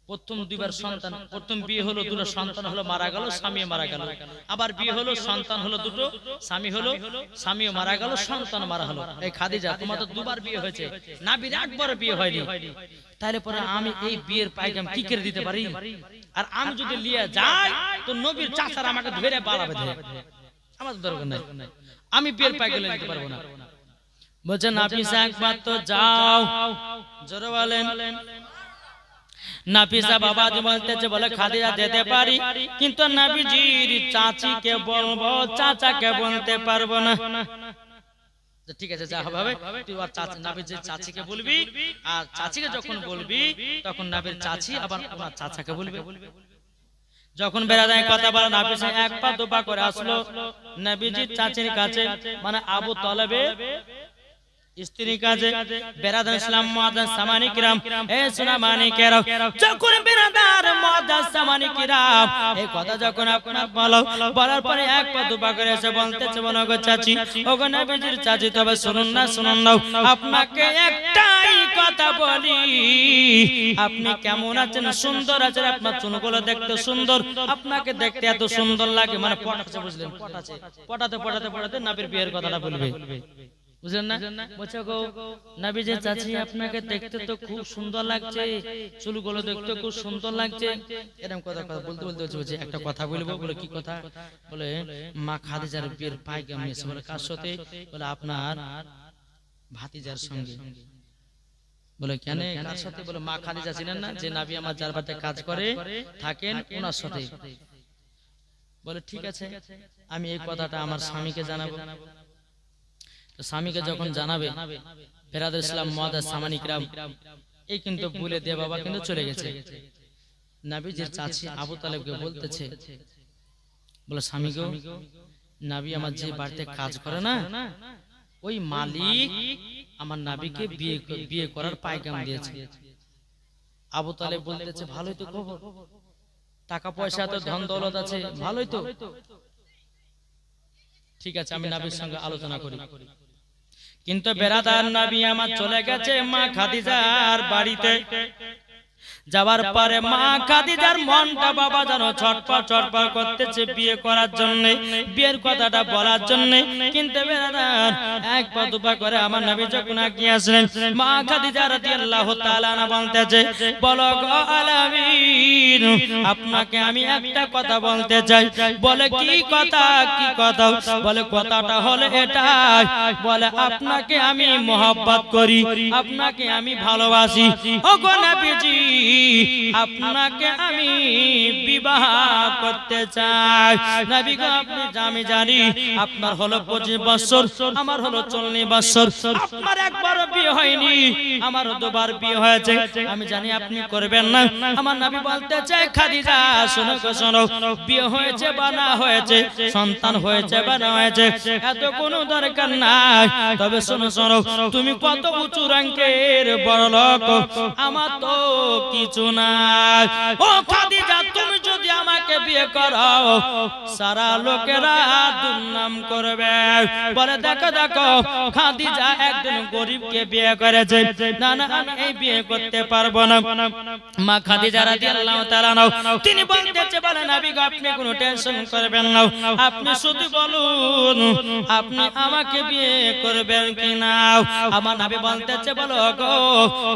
Speaker 1: প্রথম দুইবার সন্তান প্রথম বিয়ে হলো দুটো সন্তান হলো মারা গেল স্বামীও মারা গেল আবার বিয়ে হলো সন্তান হলো দুটো স্বামীও মারা গেল সন্তান মারা হলো এই খাদিজা তোমার তো দুবার বিয়ে হয়েছে নবীর একবার বিয়ে হয়নি তাহলে পরে আমি এই বিয়ের পায়গাম কি করে দিতে পারি আর আমি যদি নিয়ে যাই তো নবীর চাচারা আমাকে ধরে বাড়াবে আমার দরকার নাই আমি বিয়ের পায়গাম দিতে পারবো না বলছেন নাফিসা একবার তো যাও জোরে বলেন নাফিসা বাবাজি বলতেছে বলে খাদিজা যেতে পারি কিন্তু নবীজির চাচিকে বলবো চাচাকে বলতে পারবো না ঠিক আছে যা হবে তুই আর চাচি নবীজির চাচিকে বলবি আর চাচিকে যখন বলবি তখন নবীর চাচি আবার আমার চাচাকে বলবে যখন বেরাদায় কথা বলা নাফিসা এক পা দুপা করে আসলো নবীজির চাচির কাছে মানে আবু তালেবের স্ত্রী কাজে বেরাদার ইসলাম মুআজ্জাজ সামানী কিরাম এ সোনা মানিকেরা যখন বেরাদার মুআজ্জাজ সামানী কিরাম এই কথা যখন আপনার বলার পরে এক পা দুপা করে এসে বলতেছে বলো গো চাচি ওগো নবীজির চাচি তবে শুনুন না আপনাকে একটাই কথা বলি আপনি কেমন আছেন সুন্দর আছেন আপনার চুলগুলো দেখতে সুন্দর আপনাকে দেখতে এত সুন্দর লাগে মানে পটাচ্ছে বুঝলেন পটাতে নবীর বিয়ের কথাটা বলবে বুঝলেন না বলছে গো নবীজি চাচি আপনাকে দেখতে তো খুব সুন্দর লাগছে চুলগুলো দেখতে খুব সুন্দর লাগছে এরকম কথা বলতে বলছে একটা কথা বলবো বলে কি কথা বলে মা খাদিজার বিয়ের পায়গাম নিয়েছে বলে কার সাথে বলে আপনার ভাতিজার সঙ্গে বলে কেন কার সাথে বলে মা খাদিজা ছিলেন না যে নবী আমার যার বাড়িতে কাজ করে থাকেন ওনার সাথে বলে ঠিক আছে আমি এই কথাটা আমার স্বামীকে জানাবো তো স্বামীকে যখন জানাবে বেরাদার ইসলাম মুআজ্জাজ সামানী কিরাম এই কিন্তু বলে দিয়ে বাবা কিন্তু চলে গেছে নবীজির চাচি আবু তালেবকে বলতেছে বলে স্বামী গো নবী আমার যে বাড়িতে কাজ করে না ওই মালিক আমার নবীকে বিয়ে করার পায়গাম দিয়েছে আবু তালেব বলতেছে ভালোই তো খবর টাকা পয়সা তো ধন দৌলত আছে ভালোই তো ঠিক আছে আমি নবীর সঙ্গে আলোচনা করি কিন্তু বেরাদার নবী আমার চলে গেছে মা খাদিজার বাড়িতে যাবার পরে মা খাদিজার মনটা বাবা জানো ছটফট করতেছে বিয়ে করার জন্য বিয়ের কথাটা বলার জন্য কিন্তু বেরাদার এক পা দুপা করে আমার নবী যখন আগিয়ে আসলেন মা খাদিজা রাদিয়াল্লাহু তাআলা আনহা বলতেছে বলো গো আলামিন আপনাকে আমি একটা কথা বলতে চাই বলে কি কথা বলে কথাটা হলো এটাই বলে আপনাকে আমি মহব্বত করি আপনাকে আমি ভালোবাসি ওগো নবীজি আপনাকে আমি বিবাহ করতে চাই নবী গো আমি জানি আপনার হলো 25 বছর আমার হলো 40 বছর আপনার একবার বিয়ে হয়নি আমার দুবার বিয়ে হয়েছে আমি জানি আপনি করবেন না আমার নবী বলতে চাই খাদিজা শোনো বিয়ে হয়েছে বা না হয়েছে সন্তান হয়েছে বা না হয়েছে এত কোনো দরকার নাই তবে শোনো তুমি কত উঁচু র‍্যাঙ্কের বড় লোক আমার তো কিছু না ও খাদিজা তুমি যদি আমাকে বিয়ে করো সারা লোকেরা দুর্নাম করবে বলে দেখো খাদিজা একজন গরিবকে বিয়ে করেছে না আমি এই বিয়ে করতে পারবো না মা খাদিজা রাদিয়াল্লাহু তাআলা তিনি বলতেছে বলে নবী গো আপনি কোনো টেনশন করবেন না আপনি শুধু বলুন আপনি আমাকে বিয়ে করবেন কি না আমার নবী বলতেছে বলো গো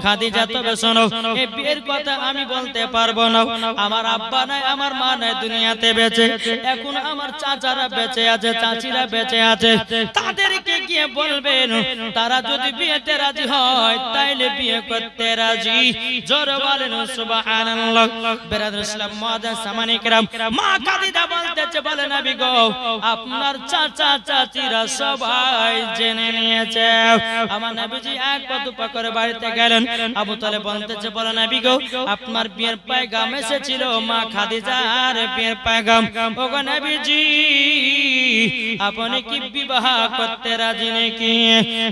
Speaker 1: খাদিজা তবে শোনো এই বিয়ের কথা আমি বলতে পারবো না আমার আব্বা নাই আমার মা নাই দুনিয়াতে বেঁচে এখন আমার চাচারা বেঁচে আছে চাচিরা বেঁচে আছে তাদেরকে গিয়ে বলবেন তারা যদি বিয়েতে রাজি হয় তাইলে বিয়ে করতে রাজি জোরে বলেন সুবহানাল্লাহ বেরাদার ইসলাম মুআজ্জাজ সামানী কিরাম মা খাদিজা বলতেছে বলে নবী গো আপনার চাচা চাচিরা সবাই জেনে নিয়েছে আমার নবীজি এক পা দুপা করে বাড়িতে গেলেন আবু তালেব বলতেছে বলে নবী গো আপনার বিয়ের পায়গাম এসেছিল মা খাদিজার বিয়ের পায়গাম ওগো নবীজি আপনি কি বিবাহ করতে রাজি নাকি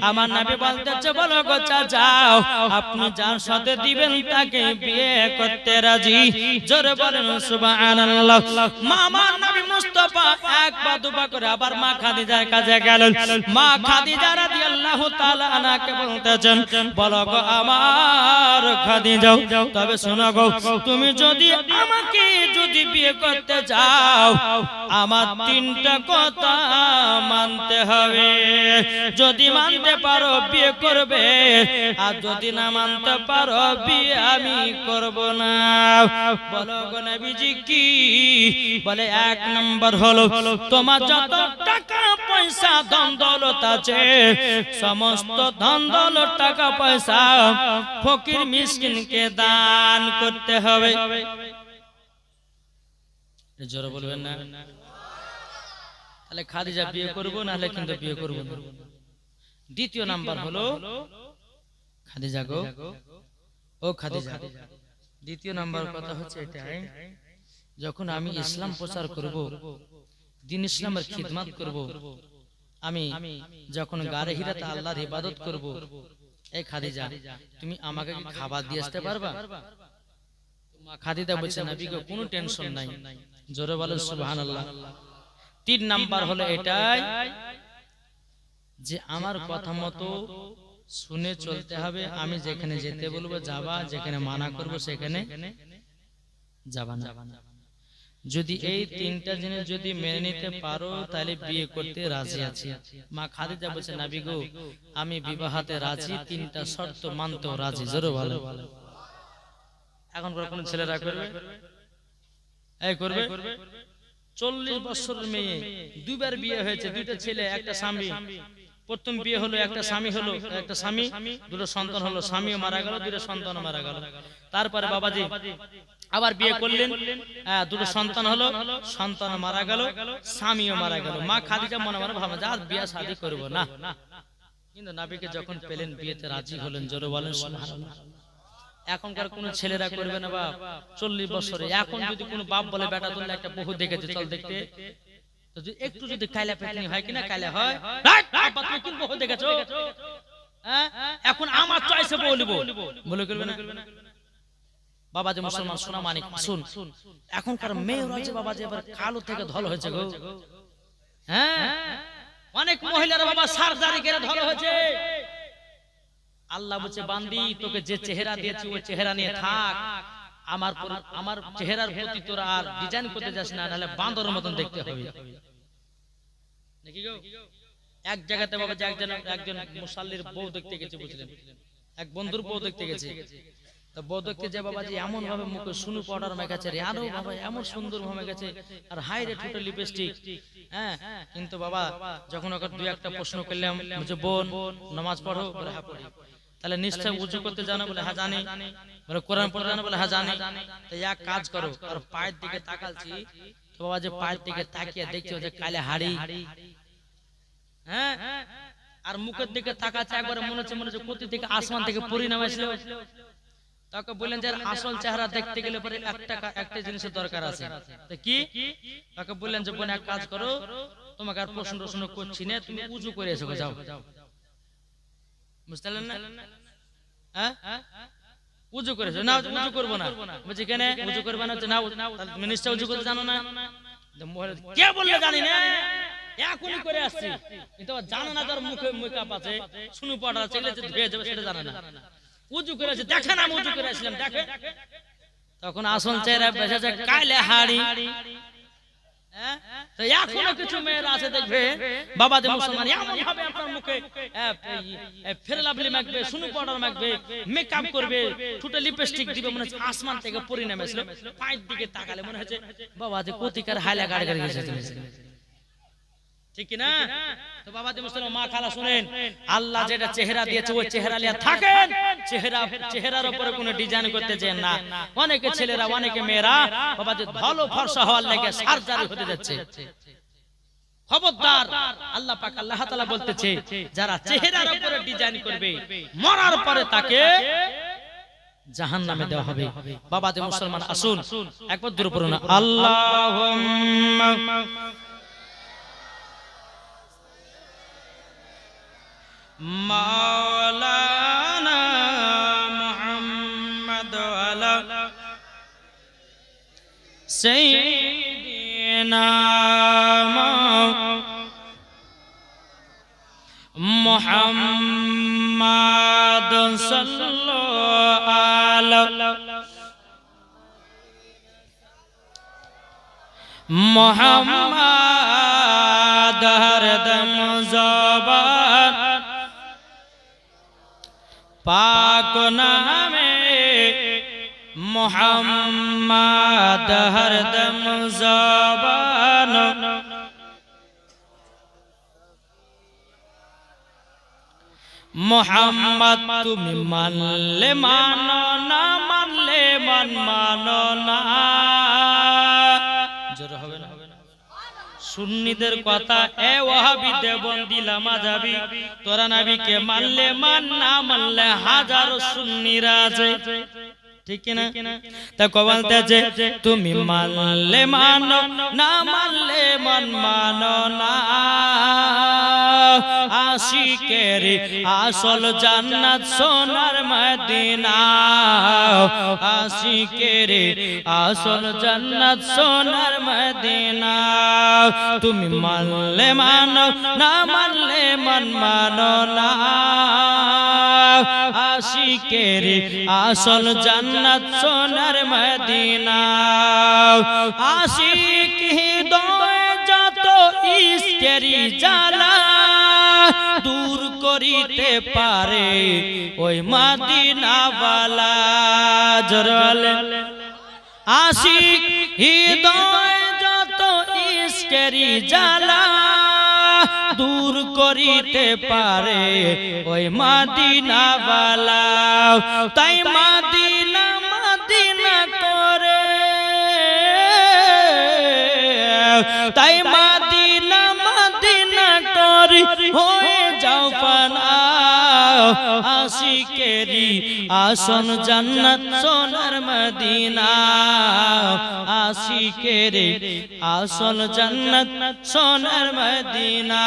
Speaker 1: আমার নবী বলতেছে বলো গো চাচা আপনি যার সাথে দিবেন তাকে বিয়ে করতে রাজি জোরে বলেন সুবহানাল্লাহ আমার নবী মুস্তাফা এক পা দুপা করে আবার মা খাদিজার কাছে গেলেন মা খাদিজা রাদিয়াল্লাহু তাআলা আনহাকে বলতেছেন বলো গো আমার খাদিজা তবে শোনো গো তুমি যদি আমাকে বিয়ে করতে চাও আমার তিনটা কথা মানতে হবে যদি মানতে পারো বিয়ে করবে আর যদি না মানতে পারো বিয়ে আমি করব না বলো গো নবীজি কি বলে এক নম্বর হলো তোমার যত টাকা পয়সা ধন দৌলত আছে সমস্ত ধন দৌলত টাকা পয়সা ফকির মিসকিনকে দান করতে হবে জোরে বলবেন না তাহলে খাদিজা বিয়ে করব না হলে কিন্তু বিয়ে করব না দ্বিতীয় নাম্বার হলো খাদিজা গো ও খাদিজা দ্বিতীয় নাম্বার কথা হচ্ছে এটাই যখন আমি ইসলাম প্রচার করব দ্বীন ইসলামের খিদমত করব আমি যখন গারে হিরাতে আল্লাহর ইবাদত করব, এই খাদিজা তুমি আমাকে কি খাবার দিয়ে আসতে পারবা? মা খাদিজা বলছে নবী গো কোনো টেনশন নাই। জোরে বলেন সুবহানাল্লাহ। 3 নাম্বার হলো এটাই যে আমার কথা মতো শুনে চলতে হবে। আমি যেখানে যেতে বলবো যাবা, যেখানে মানা করব সেখানে যাবা না। যদি এই 3টা জিনিস যদি মেনে নিতে পারো তাহলে বিয়ে করতে রাজি আছি। মা খাদিজা বলছে নবী গো আমি বিবাহতে রাজি, 3টা শর্ত মানতেও রাজি। জোরে বলেন। এখন কোন ছেলেরা করবে? এই করবে? 40 বছরের মেয়ে, 2বার বিয়ে হয়েছে, 2টা ছেলে একটা স্বামী। প্রথম বিয়ে হলো, একটা স্বামী হলো, একটা স্বামী, 2টো সন্তান হলো, স্বামীও মারা গেল, 2টো সন্তানও মারা গেল। তারপরে বাবাজি আবার বিয়ে করলেন, 2টো সন্তান হলো, সন্তান মারা গেল, স্বামীও মারা গেল। মা খাদিজা মনে মনে ভাবলেন যে আর বিয়ে শাদী করব না। কিন্তু নবীকে যখন পেলেন বিয়েতে রাজি হলেন। জোরে বলেন সুবহানাল্লাহ। এখনকার কোন ছেলেরা করবে না বাপ 40 বছরে। এখন যদি কোনো বাপ বলে বেটা তুললে একটা বহু দেখেছে চল দেখতে, তো একটু যদি কায়লা পেটনি হয় কিনা, কায়লা হয় বাবা তুমি কোন বহু দেখেছো? হ্যাঁ এখন আমার চয়েসে বলবো বলে করবে না। বাবা যে মুসলমান সোনা মানিক শুন, এখনকার মেয়েরা যে বাবা যে এবার কালো থেকে ধল হয়েছে গো। হ্যাঁ অনেক মহিলারা বাবা সার্জারি করে ধল হয়েছে। আল্লাহ বলছে বান্দি তোকে যে চেহারা দিয়েছি ওই চেহারা নিয়ে থাক, আমার চেহারার প্রতি তোরা আর ডিজাইন করতে যাস না, নাহলে বান্দরের মতন দেখতে হবে। নাকি গো? এক জায়গাতে বাবা যে একজন মুসাল্লির বউ দেখতে গেছে, বুঝলেন, এক বন্ধুর বউ দেখতে গেছে। তো বউ দেখতে যে বাবা যে এমন ভাবে মুখে সুনু পাউডার মেখেছে রে, আরো বাবা এমন সুন্দর ভাবে গেছে, আর হাই রে ঠোঁটে লিপস্টিক। হ্যাঁ কিন্তু বাবা যখন ওকে 2-1টা প্রশ্ন করলাম যে বোন নামাজ পড়ো, বলে হ্যাঁ পড়ি। তাহলে নিশ্চয় উজু করতে জানো? বলে হ্যাঁ জানি। বলে কোরআন পড়তে জানো? বলে হ্যাঁ জানি। তো এক কাজ করো, আর পায়ের দিকে তাকালছি তো বাবা যে পায়ের দিকে তাকিয়ে দেখছো যে কালে হাড়ি, হ্যাঁ আর মুখের দিকে তাকাচ্ছে একবার মনে হচ্ছে কোথা থেকে আসমান থেকে পরি নামাইছিল। তাকে বললেন যে আসল চেহারা দেখতে গেলে পরে একটা জিনিসের দরকার আছে। তো কি? তাকে বললেন যে বোন এক কাজ করো, তোমাকে আর প্রশ্ন প্রশ্ন করছি না, তুমি উজু করে এসো, যাও। বুঝতে পারলেন না? হ্যাঁ উজু করেছো না? উজু করবো না। বলছি কেন উজু করবে না? না তুমি নিশ্চয় উজু করতে জানো না। কে বললে জানি না, এখনই করে আসছি। কিন্তু জানো না তার মুখে মেকআপ আছে, সুনু পাউডার আছে, এগুলো যে ধুয়ে যাবে সেটা জানে না। উজু করেছে, দেখেন আমি উজু করে আসলাম, দেখে তখন আসল চেহারা বেঁচে যায় কালে হাড়ি। তো এখনো কিছু মেয়েরা আছে দেখবে বাবা যে মুসলমান এমন ভাবে আপনার মুখে ফেরলাভলি মাখবে, সুনু পাউডার মাখবে, মেকআপ করবে, ঠোঁটে লিপস্টিক দিবে, মনে হচ্ছে আসমান থেকে পরি নেমেছিল। পায়ের দিকে তাকালে মনে হচ্ছে বাবা যে কোতিকার হাইলা গাড়ি গাড়ি গেছে। ঠিক না? তো বাবা যে মুসলমান মা খালা শুনেন, আল্লাহ যেটা চেহারা দিয়েছে ওই চেহারা নিয়ে থাকেন। চেহারার উপরে কোনো ডিজাইন করতে চান না। অনেকে ছেলেরা অনেকে মেয়েরা বাবা যে ভালো ফর্সা হওয়ার লাগে সার্জারি হতে যাচ্ছে। খবরদার, আল্লাহ পাক আল্লাহ তাআলা বলতেছে যারা চেহারার উপরে ডিজাইন করবে মরার পরে তাকে জাহান্নামে দেওয়া হবে। বাবা যে মুসলমান আসুন একবার দূর পড়ুন আল্লাহুম্মা মাওলানা মুহাম্মদ ওয়ালা সাইয়্যিদিনা মুহাম্মদ সাল্লাল্লাহু আলাইহি মুহাম্মদ হরদম জবান পাক নামে মুহাম্মদ হরদম জবান মুহাম্মদ তুমি মানলে মানো না মানলে মানো না। জোরে হবে না? সুন্নিদের কথা এ ওয়াহাবি দেওবন্দি লামাযাবি তোরা নবীকে মানলে মান না মানলে হাজারো সুন্নিরা আছে। ঠিক না? তা বলতেছে তুমি মানলে মানো না মানলে মানো না। আশিকের আসল জান্নাত সোনার মদিনা আশিকের আসল জান্নাত সোনার মদিনা তুমি মানলে মানো না মানলে মন মানো না আশিকের আসল জান্নাত সোনার মদিনা আশিক হৃদয় যত ইশকেরি জ্বালা দূর করিতে পারে ওই মদিনাওয়ালা জোরে আশিক হৃদয় যত ইশকেরি জ্বালা দূর করিতে পারে ওই মদিনাওয়ালা তাই মদিনা মদিনা করে তাই মদিনা মদিনা করে হয়ে যাও ফানা আশিকেরি আসন জান্নাত সোনার মদিনা আশিকেরি আসল জান্নাত সোনার মদিনা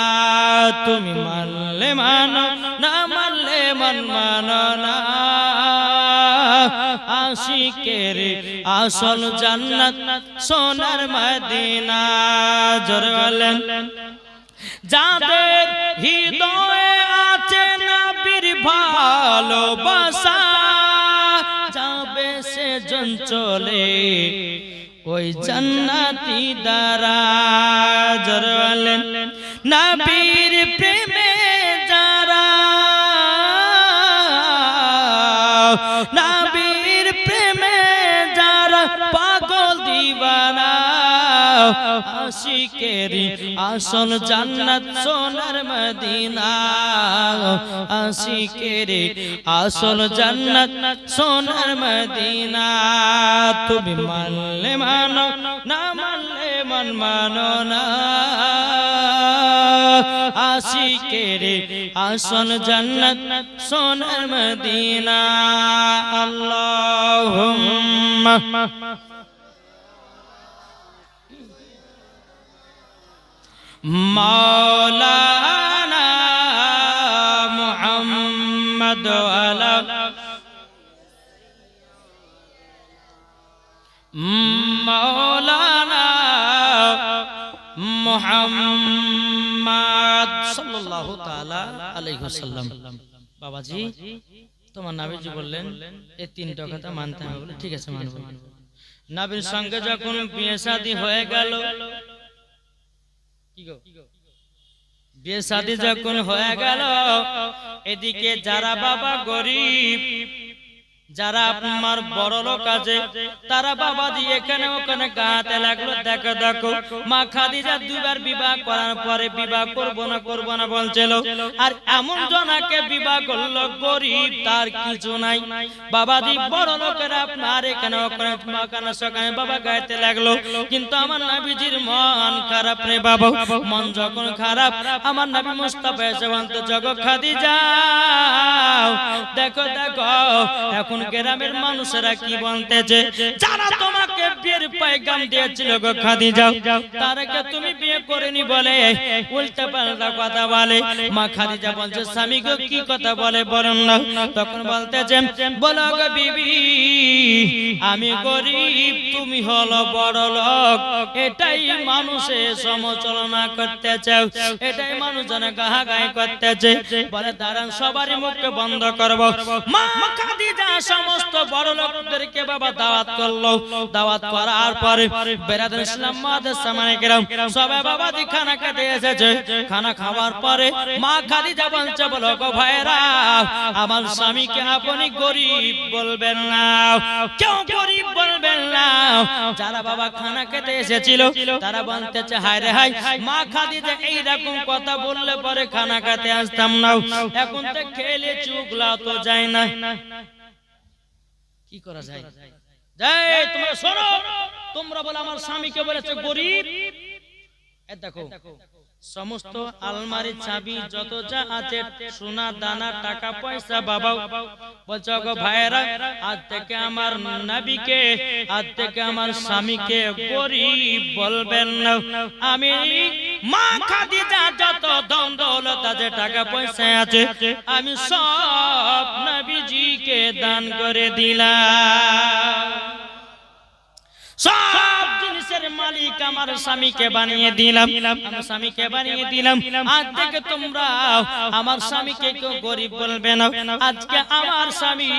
Speaker 1: তুমি মানলে মানো না মানলে মন মানো না আশিকেরি আসল জান্নাত সোনার মদিনা জোরে বলেন যাদের হৃদয়ে আছে নবীর ভালোবাসা যাবে সে জন চলে ওই জান্নাতি দ্বারা জোরে বলেন নবীর প্রেমে যারা নবীর প্রেমে যারা পাগল দিওয়ানা আশিকেরি আসল জান্নাত সোনার মদিনা আশিকেরি আসল জান্নাত সোনার মদিনা তুমি মানলে মানো না মানলে মন মানো না আশিকেরি আসল জান্নাত সোনার মদিনা আল্লাহুম্মা মাওলানা মুহাম্মদ আলা মাওলানা মুহাম্মদ সাল্লাল্লাহু তাআলা আলাইহি ওয়াসাল্লাম বাবাজি তোমার নবীজি বললেন এই তিনটা কথা মানতে হবে বলে ঠিক আছে মানব নবীর সঙ্গে যখন বিয়ে শাদী হয়ে গেল বিয়ে শাদী যখন হয়ে গেল এদিকে যারা বাবা গরিব যারা আপনার বড় লোক আছে তারা বাবাজি এখানে ওখানে গাতে লাগলো দেখো দেখো মা খাদিজা দুইবার বিবাহ করার পরে বিবাহ করব না বলছিল আর এমন জনাকে বিবাহ করলো গরিব তার কিছু নাই বাবাজি বড় লোকেরা আপনার এখানে ওখানে মাখানা সকানে বাবা গাইতে লাগলো কিন্তু আমার নবীজির মন খারাপ রে বাবা মন যখন খারাপ আমার নবী মুস্তাফা এসে বলতে জগৎ খাদিজা দেখো দেখো এখন গ্রামের মানুষেরা কি বলতেছে যারা তোমাকে বিয়ের পয়গাম দিয়েছিল গো খাদিজা তারকে তুমি বিয়ে করেনি বলে উল্টা পাল্টা কথা বলে মা খাদিজা বলছে স্বামী গো কি কথা বলে বলেন না তখন বলতেছে বলো গো বিবি আমি গরিব তুমি হলো বড় লোক এটাই মানুষে সমালোচনা করতেছে এটাই মানুষজনে গাহাগাই করতেছে বলে দাঁড়ান সবারই মুখকে বন্ধ করব মা খাদিজা সমস্ত বড় লোকদেরকে বাবা দাওয়াত করলো দাওয়াত করার পরে বেরাদুল ইসলাম মাদের সামনে গেলাম সবাই বাবা দি খানা খেতে এসেছে খানা খাওয়ার পরে মা খাদিজা বলছে বলো গো ভাইরা আমার স্বামীকে আপনি গরিব বলবেন না কেউ গরিব বলবেন না যারা বাবা খানা খেতে এসেছিল তারা বলতেছে হায় রে হায় মা খাদিজা এই রকম কথা বললে পরে খানা খেতে আসতাম না এখন তো খেলে চুগলা তো যায় না কি করা যায় এই তোমরা শোনো তোমরা বলে আমার স্বামীকে বলেছে গরিব এই দেখো সমস্ত আলমারির চাবি যত যা আছে সোনা দানা টাকা পয়সা বাবা বলছো গো ভাইরা আজ থেকে আমার নবীকে আজ থেকে আমার স্বামীকে গরিব বলবেন না আমি মা খাদিজা যত ধন দৌলত যে টাকা পয়সা আছে আমি সব নবীজিকে দান করে দিলাম। সব জিনিসের মালিক আমার স্বামীকে বানিয়ে দিলাম, আমার স্বামীকে বানিয়ে দিলাম। আজ থেকে তোমরা আমার স্বামীকে কেউ গরিব বলবে না। আজকে আমার স্বামী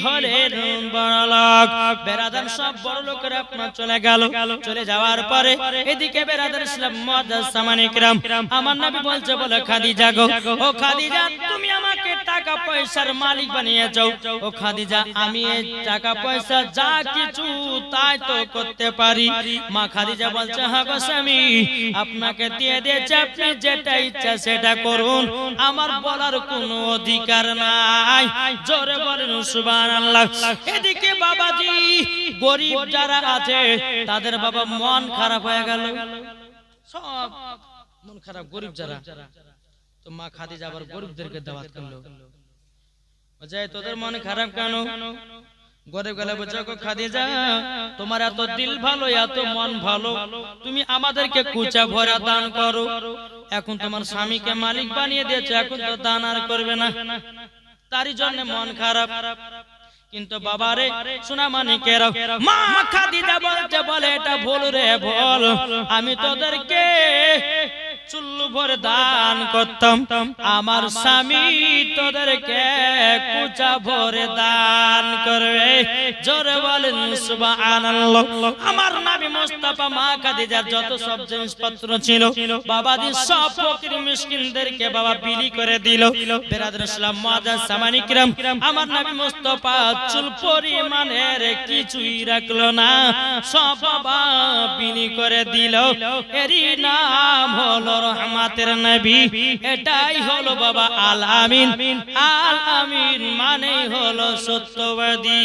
Speaker 1: হলেন বড়লোক। বেরাদার সব বড় লোকেরা আপনার চলে গেল। চলে যাওয়ার পরে এদিকে বেরাদার ইসলাম মুআজ্জাজ সামানী কিরাম আমার নবী বলছে, বলে খাদিজা গো, ও খাদিজা তুমি আমাকে টাকা পয়সার মালিক বানিয়েছো। ও খাদিজা আমি এই টাকা পয়সা যা কিছু তাই তো করতে পারি। মা খাদিজা বলছে, হ্যাঁ গো স্বামী আপনাকে দিয়ে দিয়েছে, আপনি যেটা ইচ্ছা সেটা করুন, আমার বলার কোনো অধিকার নাই। জোরে বলেন সুবহানাল্লাহ। এদিকে বাবাজি গরিব যারা আছে তাদের বাবা মন খারাপ হয়ে গেল, সব মন খারাপ গরিব যারা। তো মা খাদিজা আবার গরিবদেরকে দাওয়াত করলো, বুঝাই তোদের মন খারাপ কেন? গরিব গেলে বলছে, খাদিজা তোমার এত দিল ভালো, এত মন ভালো, তুমি আমাদেরকে কুচা ভরা দান করো। এখন তোমার স্বামীকে মালিক বানিয়ে দিয়েছে, এখন তো দান আর করবে না, তারই জন্য মন খারাপ। কিন্তু বাবারে শোনা মানিকেরা, মা খাদিজা বলছে, বলে এটা ভুল রে ভুল, আমি তোদেরকে চুল্লু ভরে দান করতাম, আমার স্বামী তোদেরকে কুচা ভরে দান করবে। জোরে বলেন সুবহানাল্লাহ। আমার নবী মুস্তাফা মা খাদিজার যত সব জিনিসপত্র ছিল বাবাজি সব ফকির মিসকিনদেরকে বাবা বিলি করে দিল। বেরাদার ইসলাম মুআজ্জাজ সামানী কিরাম আমার নবী মুস্তাফা চুল পরিমাণের কিছুই রাখলো না, সব বাবা বিলি করে দিল। এরই নাম হলো রহমাতের নবী, এটাই হলো বাবা আল আমিন। আল আমিন মানে হলো সত্যবাদী।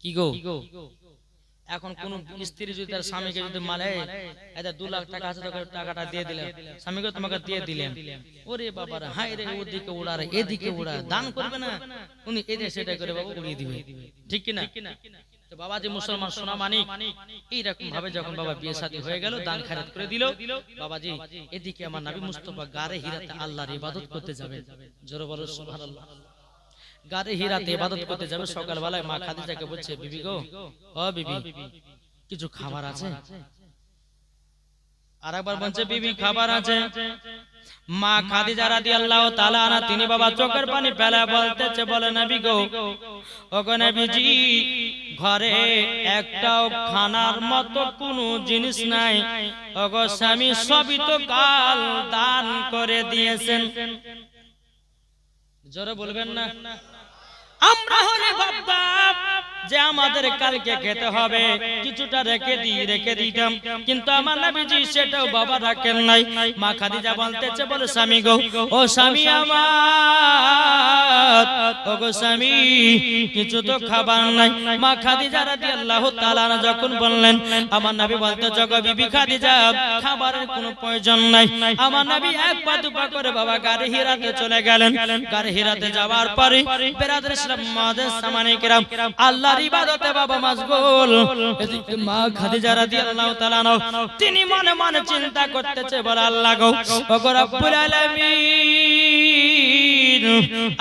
Speaker 1: কি গো, এখন কোন স্ত্রী যদি তার স্বামীকে যদি মালে এটা 2 লাখ টাকা আছে, তোকে টাকাটা দিয়ে দিলেন, স্বামীকে তোমাকে দিয়ে দিলেন, ওরে বাবারা হাই রে ওদিকে উড়া রে এদিকে উড়া, দান করবে না উনি, এদের সেটা করে বাবা উড়িয়ে দিবে, ঠিক কি না? তো বাবাজি মুসলমান সোনা মানিক এইরকম ভাবে যখন বাবা বিয়ে শাদী হয়ে গেল, দান খয়রাত করে দিল। বাবাজি এদিকে আমার নবী মুস্তাফা গারে হিরাতে আল্লাহর ইবাদত করতে যাবে। জোরে বলো সুবহানাল্লাহ। গারে হিরাতে ইবাদত করতে যাবে। সকালবেলায় মা খাদিজাকে বলছে, বিবি গো, ও বিবি কিছু খাবার আছে? আরেকবার বলছে, বিবি খাবার আছে। মা খাদিজা রাদিয়াল্লাহু তাআলা আনহা তিনি বাবা চোখের পানি ফেলে বলতেছে, বলে নবী গো, ওগো নবীজি ঘরে একটাও খানার মতো কোনো জিনিস নাই। ওগো স্বামী সবই তো কাল দান করে দিয়েছেন। জোরে বলবেন না? আমরা হলে ভাবতাম যে আমাদের কালকে খেতে হবে, কিছুটা রেখে দিতাম, কিন্তু আমার নবীজি সেটাও বাবা রাখেন নাই। মা খাদিজা বলতেছে, বলে স্বামী গো, ও স্বামী আমার, ও গো স্বামী কিছু তো খাবার নাই। মা খাদিজা রাদিয়াল্লাহু তাআলা যখন বললেন, আমার নবী বলতে, জগো বিবি খাদিজা খাবারের কোনো প্রয়োজন নাই। আমার নবী এক পা দুপা করে বাবা গারে হিরাতে চলে গেলেন। গারে হিরাতে যাওয়ার পরে বেরাদার ইসলাম মুআজ্জাজ সামানী কিরাম আল্লাহর ইবাদতে বাবা মশগুল। এদিকে মা খাদিজা রাদিয়াল্লাহু তাআলা তিনি মনে মনে চিন্তা করতেছে, বলে আল্লাহ গো, ওগো রব্বুল আলামিন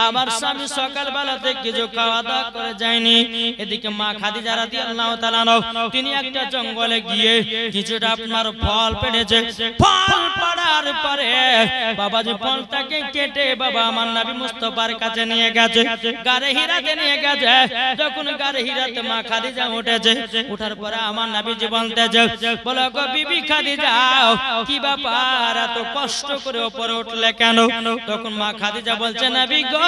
Speaker 1: আমার স্বামী সকালবেলা থেকে কিছু খাওয়া দাওয়া করে যায়নি। এদিকে মা খাদিজা রাদিয়াল্লাহু তাআলা তিনি একটা জঙ্গলে গিয়ে কিছুটা আপনার ফল পেড়েছে। ফল পাড়ার পরে বাবাজি ফলটাকে কেটে বাবা আমার নবী মুস্তাফার কাছে নিয়ে গেছে, গারে হিরাতে নিয়ে গেছে। যখন গারে হিরাতে মা খাদিজা উঠেছে, উঠার পরে আমার নবীজি বলতেছে, বলে গো বিবি খাদিজা কি ব্যাপার, এত কষ্ট করে উপরে উঠলে কেন? তখন মা খাদিজা বলছে, নবী গো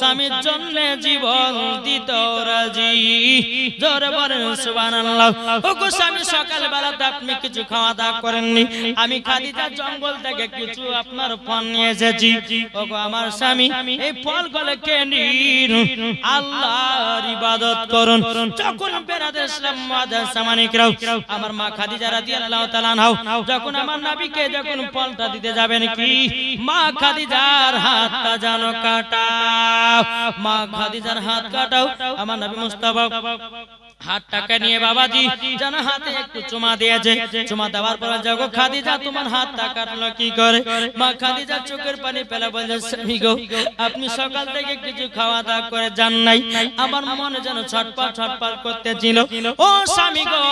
Speaker 1: স্বামীর জন্য জীবন দিতে রাজি। জোরে বলেন সুবহানাল্লাহ। ওগো স্বামী সকালবেলাতে আপনি কিছু খাওয়া দাওয়া করেননি, আমি খাদিজা জঙ্গল থেকে কিছু আপনার ফল নিয়ে এসেছি। ওগো আমার স্বামী এই ফলগুলো কে নিন, আল্লাহর ইবাদত করুন। যখন বেরাদার ইসলাম মুআজ্জাজ সামানী কিরাম আমার মা খাদিজা রাদিয়াল্লাহু তাআলা আনহা যখন আমার নবীকে যখন ফলটা দিতে যাবেন, কি মা খাদিজার হাতটা যেন কাটাও, মা খাদিজার হাত কাটাও। আমার নবী মুস্তাফা হাতটাকে নিয়ে বাবাজি যেন হাতে একটু চুমা দিয়েছে। চুমা দেওয়ার পর যাগো খাদিজা তোমার হাতটা কাটলো কি করে? মা খাদিজা চোখের পানি ফেলে বলে স্বামী গো আপনি সকাল থেকে কিছু খাওয়া দাওয়া করে যান নাই, আমার মনে যেন ছটপট ছটপট করতেছিল। ও স্বামী গো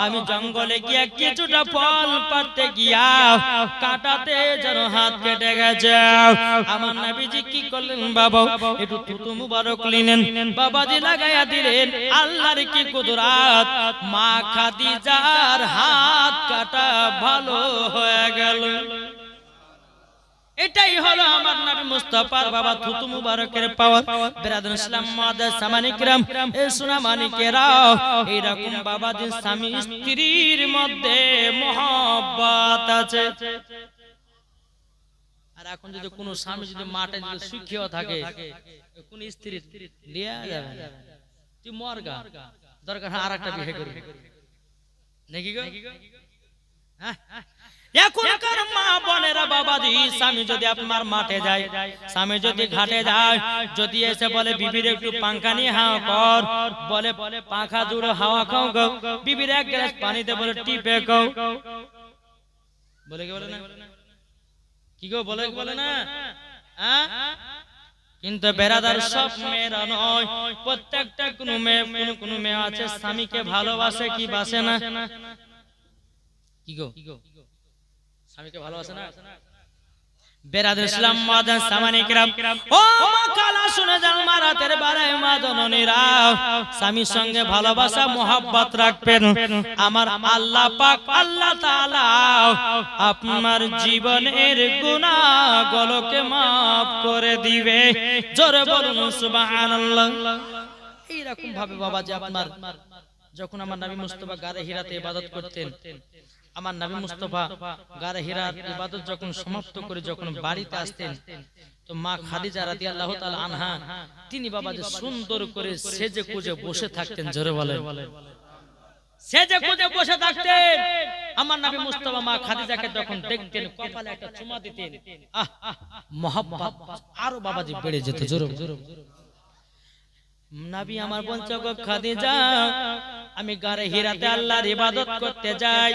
Speaker 1: আমি জঙ্গলে গিয়া কিছুটা ফল পাড়তে গিয়া কাটাতে যেন হাত কেটে গেছে। আমার নবীজি কি করলেন বাবা একটু থুতু মুবারক নিলেন, বাবাজি লাগাইয়া দিলেন। আল্লাহর কি কুদরত, মা খাদিজার হাত কাটা ভালো হয়ে গেল। এটাই হলো আমার নবী মুস্তাফার বাবা থুতু মুবারকের পাওয়ার। বিরাদর ইসলাম মুআদ্দাস সামানি কিরাম এই সোনা মানিকেরা এরকম বাবাজি স্বামী স্ত্রীর মধ্যে মহব্বত আছে। আর এখন যদি কোন স্বামী যদি মাঠে যদি সুখীও থাকে কোন স্ত্রী লিয়া যাবে না, তুই মরগা দরকার আর একটা বিয়ে করবি নাকি গো? এখনকার মা বোনেরা বাবাজি স্বামী যদি আপনার মাঠে যায়, স্বামী যদি ঘাটে যায়, যদি এসে বলে বিবির একটু পাঙ্খা নিয়ে হাওয়া কর, বলে পাখা জুড়ে হাওয়া খাও গো, বিবির এক গ্লাস পানিতে বলে টিপে খাও, বলে কি বলে না? কি গো বলে কি বলে না? কিন্তু বেরাদার সব মেয়েরা নয়, প্রত্যেকটা কোন মেয়ে আছে স্বামীকে ভালোবাসে কি বাসে না? কি গো স্বামীকে ভালোবাসে না? বেরাদার ইসলাম মুআদ্দাস সামানি কিরাম ও মা কালা শুনে যান মা রাতের বেলায় মা জননীরা স্বামীর সঙ্গে ভালোবাসা মোহাব্বত রাখবেন। আমার আল্লাহ পাক আল্লাহ তাআলা আপনার জীবনের গুনাহগুলোকে maaf করে দিবে। জোরে বলুন সুবহানাল্লাহ। এই রকম ভাবে বাবাজি আপনার যখন আমার নবী মুস্তাফা গারে হিরাতে ইবাদত করতেন, আমার নবী মুস্তাফা গারে হিরার ইবাদত যখন সমাপ্ত করে যখন বাড়িতে আসতেন, তো মা খাদিজা রাদিয়াল্লাহু তাআলা আনহা তিনি বাবাজি সুন্দর করে সেজে কুজে বসে থাকতেন। জোরে বলেন সেজে কুজে বসে থাকতেন। আমার নবী মুস্তাফা মা খাদিজাকে যখন দেখতেন কপালে একটা চুমা দিতেন, মহব্বত আরো বাবাজি বেড়ে যেত। জোরে নবী আমার বলছো গো খাদিজা আমি গারে হিরাতে আল্লাহর ইবাদত করতে যাই,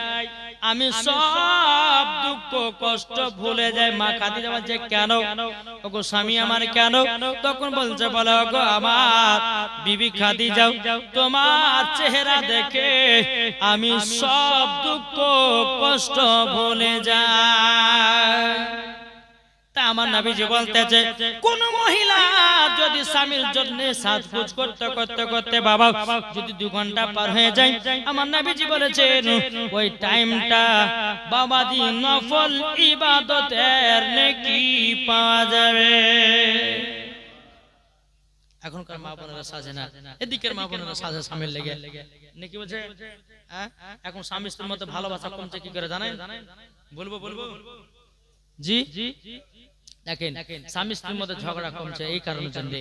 Speaker 1: আমি সব দুঃখ কষ্ট ভুলে যাই। মা খাদিজা বলছে কেন ওগো স্বামী আমার কেন? তখন বলছে বলো গো আমার বিবি খাদিজা তোমার চেহারা দেখে আমি সব দুঃখ কষ্ট ভুলে যাই। আমার নবীজি বলতেছে কোন মহিলা যদি স্বামীর জন্য সাজগোজ করতে করতে করতে বাবা যদি 2 ঘন্টা পার হয়ে যায়, আমার নবীজি বলেছেন ওই টাইমটা বাবাজি নফল ইবাদতের নেকি পাওয়া যাবে। এখনকার মা বোনেরা সাজে না, এদিকের মা বোনেরা সাজে স্বামীর লেগে নাকি বলছে। এখন স্বামী স্ত্রীর মধ্যে ভালোবাসা কমছে কি করে জানেন? বলবো জি দেখেন স্বামী স্ত্রীর মধ্যে ঝগড়া কমছে এই কারণের জন্য।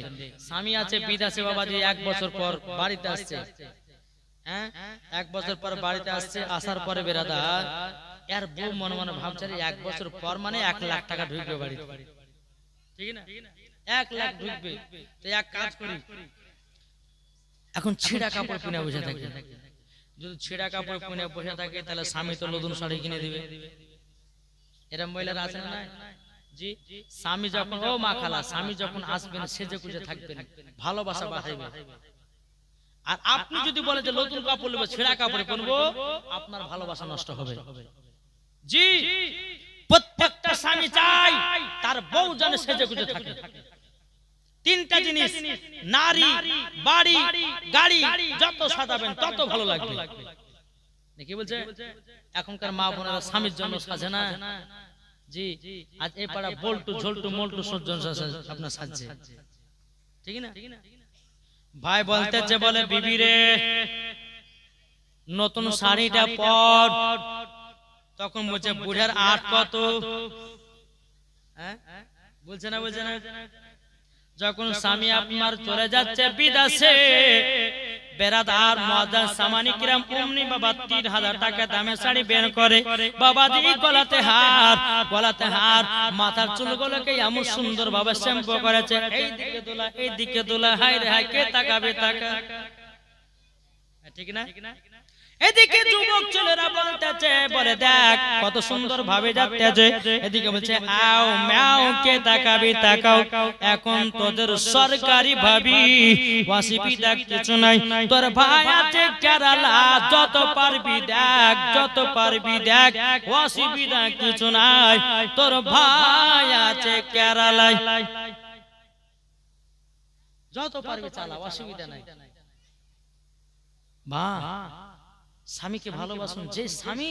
Speaker 1: স্বামী আছে বিদেশে বাবাজি 1 বছর পর বাড়িতে আসছে, 1 বছর পর বাড়িতে আসছে, আসার পরে বেরাদার এর বউ মনে মনে ভাবছে 1 বছর পর মানে 1 লাখ টাকা ঢুকবে বাড়িতে, ঠিক না? 1 লাখ ঢুকবে। তো এক কাজ করি এখন ছেঁড়া কাপড় কিনে বসে থাকে। যদি ছেঁড়া কাপড় কিনে বসে থাকে তাহলে স্বামী তো নতুন শাড়ি কিনে দিবে। এরকম মহিলারা আছে না? জি স্বামী যখন ও মা খালা স্বামী যখন আসবেন সেজে কুজে থাকবেন, ভালোবাসা বাড়াইবে। আর আপনি যদি বলেন যে নতুন কাপড় নেব ছেঁড়া কাপড় পরবো, আপনার ভালোবাসা নষ্ট হবে। জি প্রত্যেকটা স্বামী চাই তার বউ যেন সেজে কুজে থাকে। 3টা জিনিস নারী বাড়ি গাড়ি যত সাজাবেন তত ভালো লাগবে নাকি বলছে? এখনকার মা বোনেরা স্বামীর জন্য সাজে না। জি আজ এই পাড়া বল্টু ঝোলটু মল্টু সজ্জন আপনার সাজছে, ঠিক না? ভাই বলতেছে বলে বিবি রে নতুন শাড়িটা পর, তখন বলছে বুড়ার 8 কত? বলছে না বলছে না? যখন স্বামী আপনার চলে যাচ্ছে বিদেশে, বেরাদার মুআদ্দাস সামানি কিরাম অমনি বাবা 3000 টাকা দামে শাড়ি বের করে বাবাজি গলাতে হার মাথার চুলগুলোকে এমন সুন্দর ভাবে শ্যাম্পু করেছে, এই দিকে দোলা হায় রে হায় কে তাকাবে তাকা। ঠিক না? এদিকে যুবক ছেলেরা বলতেছে, বলে দেখ কত সুন্দর ভাবে যাচ্ছে, এদিকে বলছে আও ম্যাও কে তাকাবি তাকাও, এখন তোদের সরকারি ভাবি অসুবিধা কিছু নাই, তোর ভাই আছে কেরালা, যত পারবি দেখ, যত পারবি দেখ, অসুবিধা কিছু নাই, তোর ভাই আছে কেরালায়, যত পারবি চালা, অসুবিধা নাই। বাহ, স্বামীকে ভালোবাসুন। যে স্বামী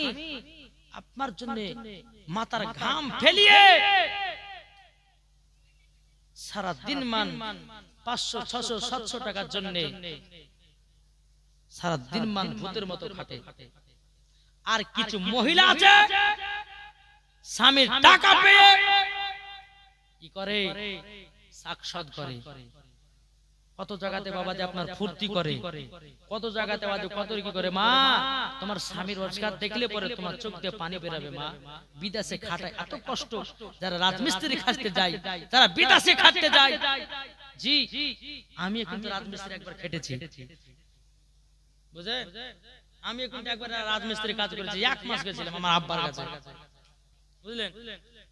Speaker 1: আপনার জন্য মাথার ঘাম ফেলিয়ে সারা দিন মান 500 600 700 টাকার জন্য সারা দিন মান ভূতের মতো খাটে। আর কিছু মহিলা আছে স্বামীর টাকা পেয়ে কি করে, সাকসদ করে। কত জায়গাতে বাবা যে আপনার ফুর্তি করে, কত জায়গাতে বাবা কত কি করে। মা, তোমার স্বামীর রোজগার দেখলে পরে তোমার চোখ দিয়ে পানি বেরাবে। মা, বিদেশে খাটায় এত কষ্ট, যারা রাজমিস্ত্রি খাটতে যায়, যারা বিদেশে খাটতে যায়। জি, আমি কিন্তু রাজমিস্ত্রি একবার খেটেছি, বুঝে, আমি কিন্তু একবার রাজমিস্ত্রি কাজ করেছি, 1 মাস গেছিলাম আমার আব্বার কাছে, বুঝলেন?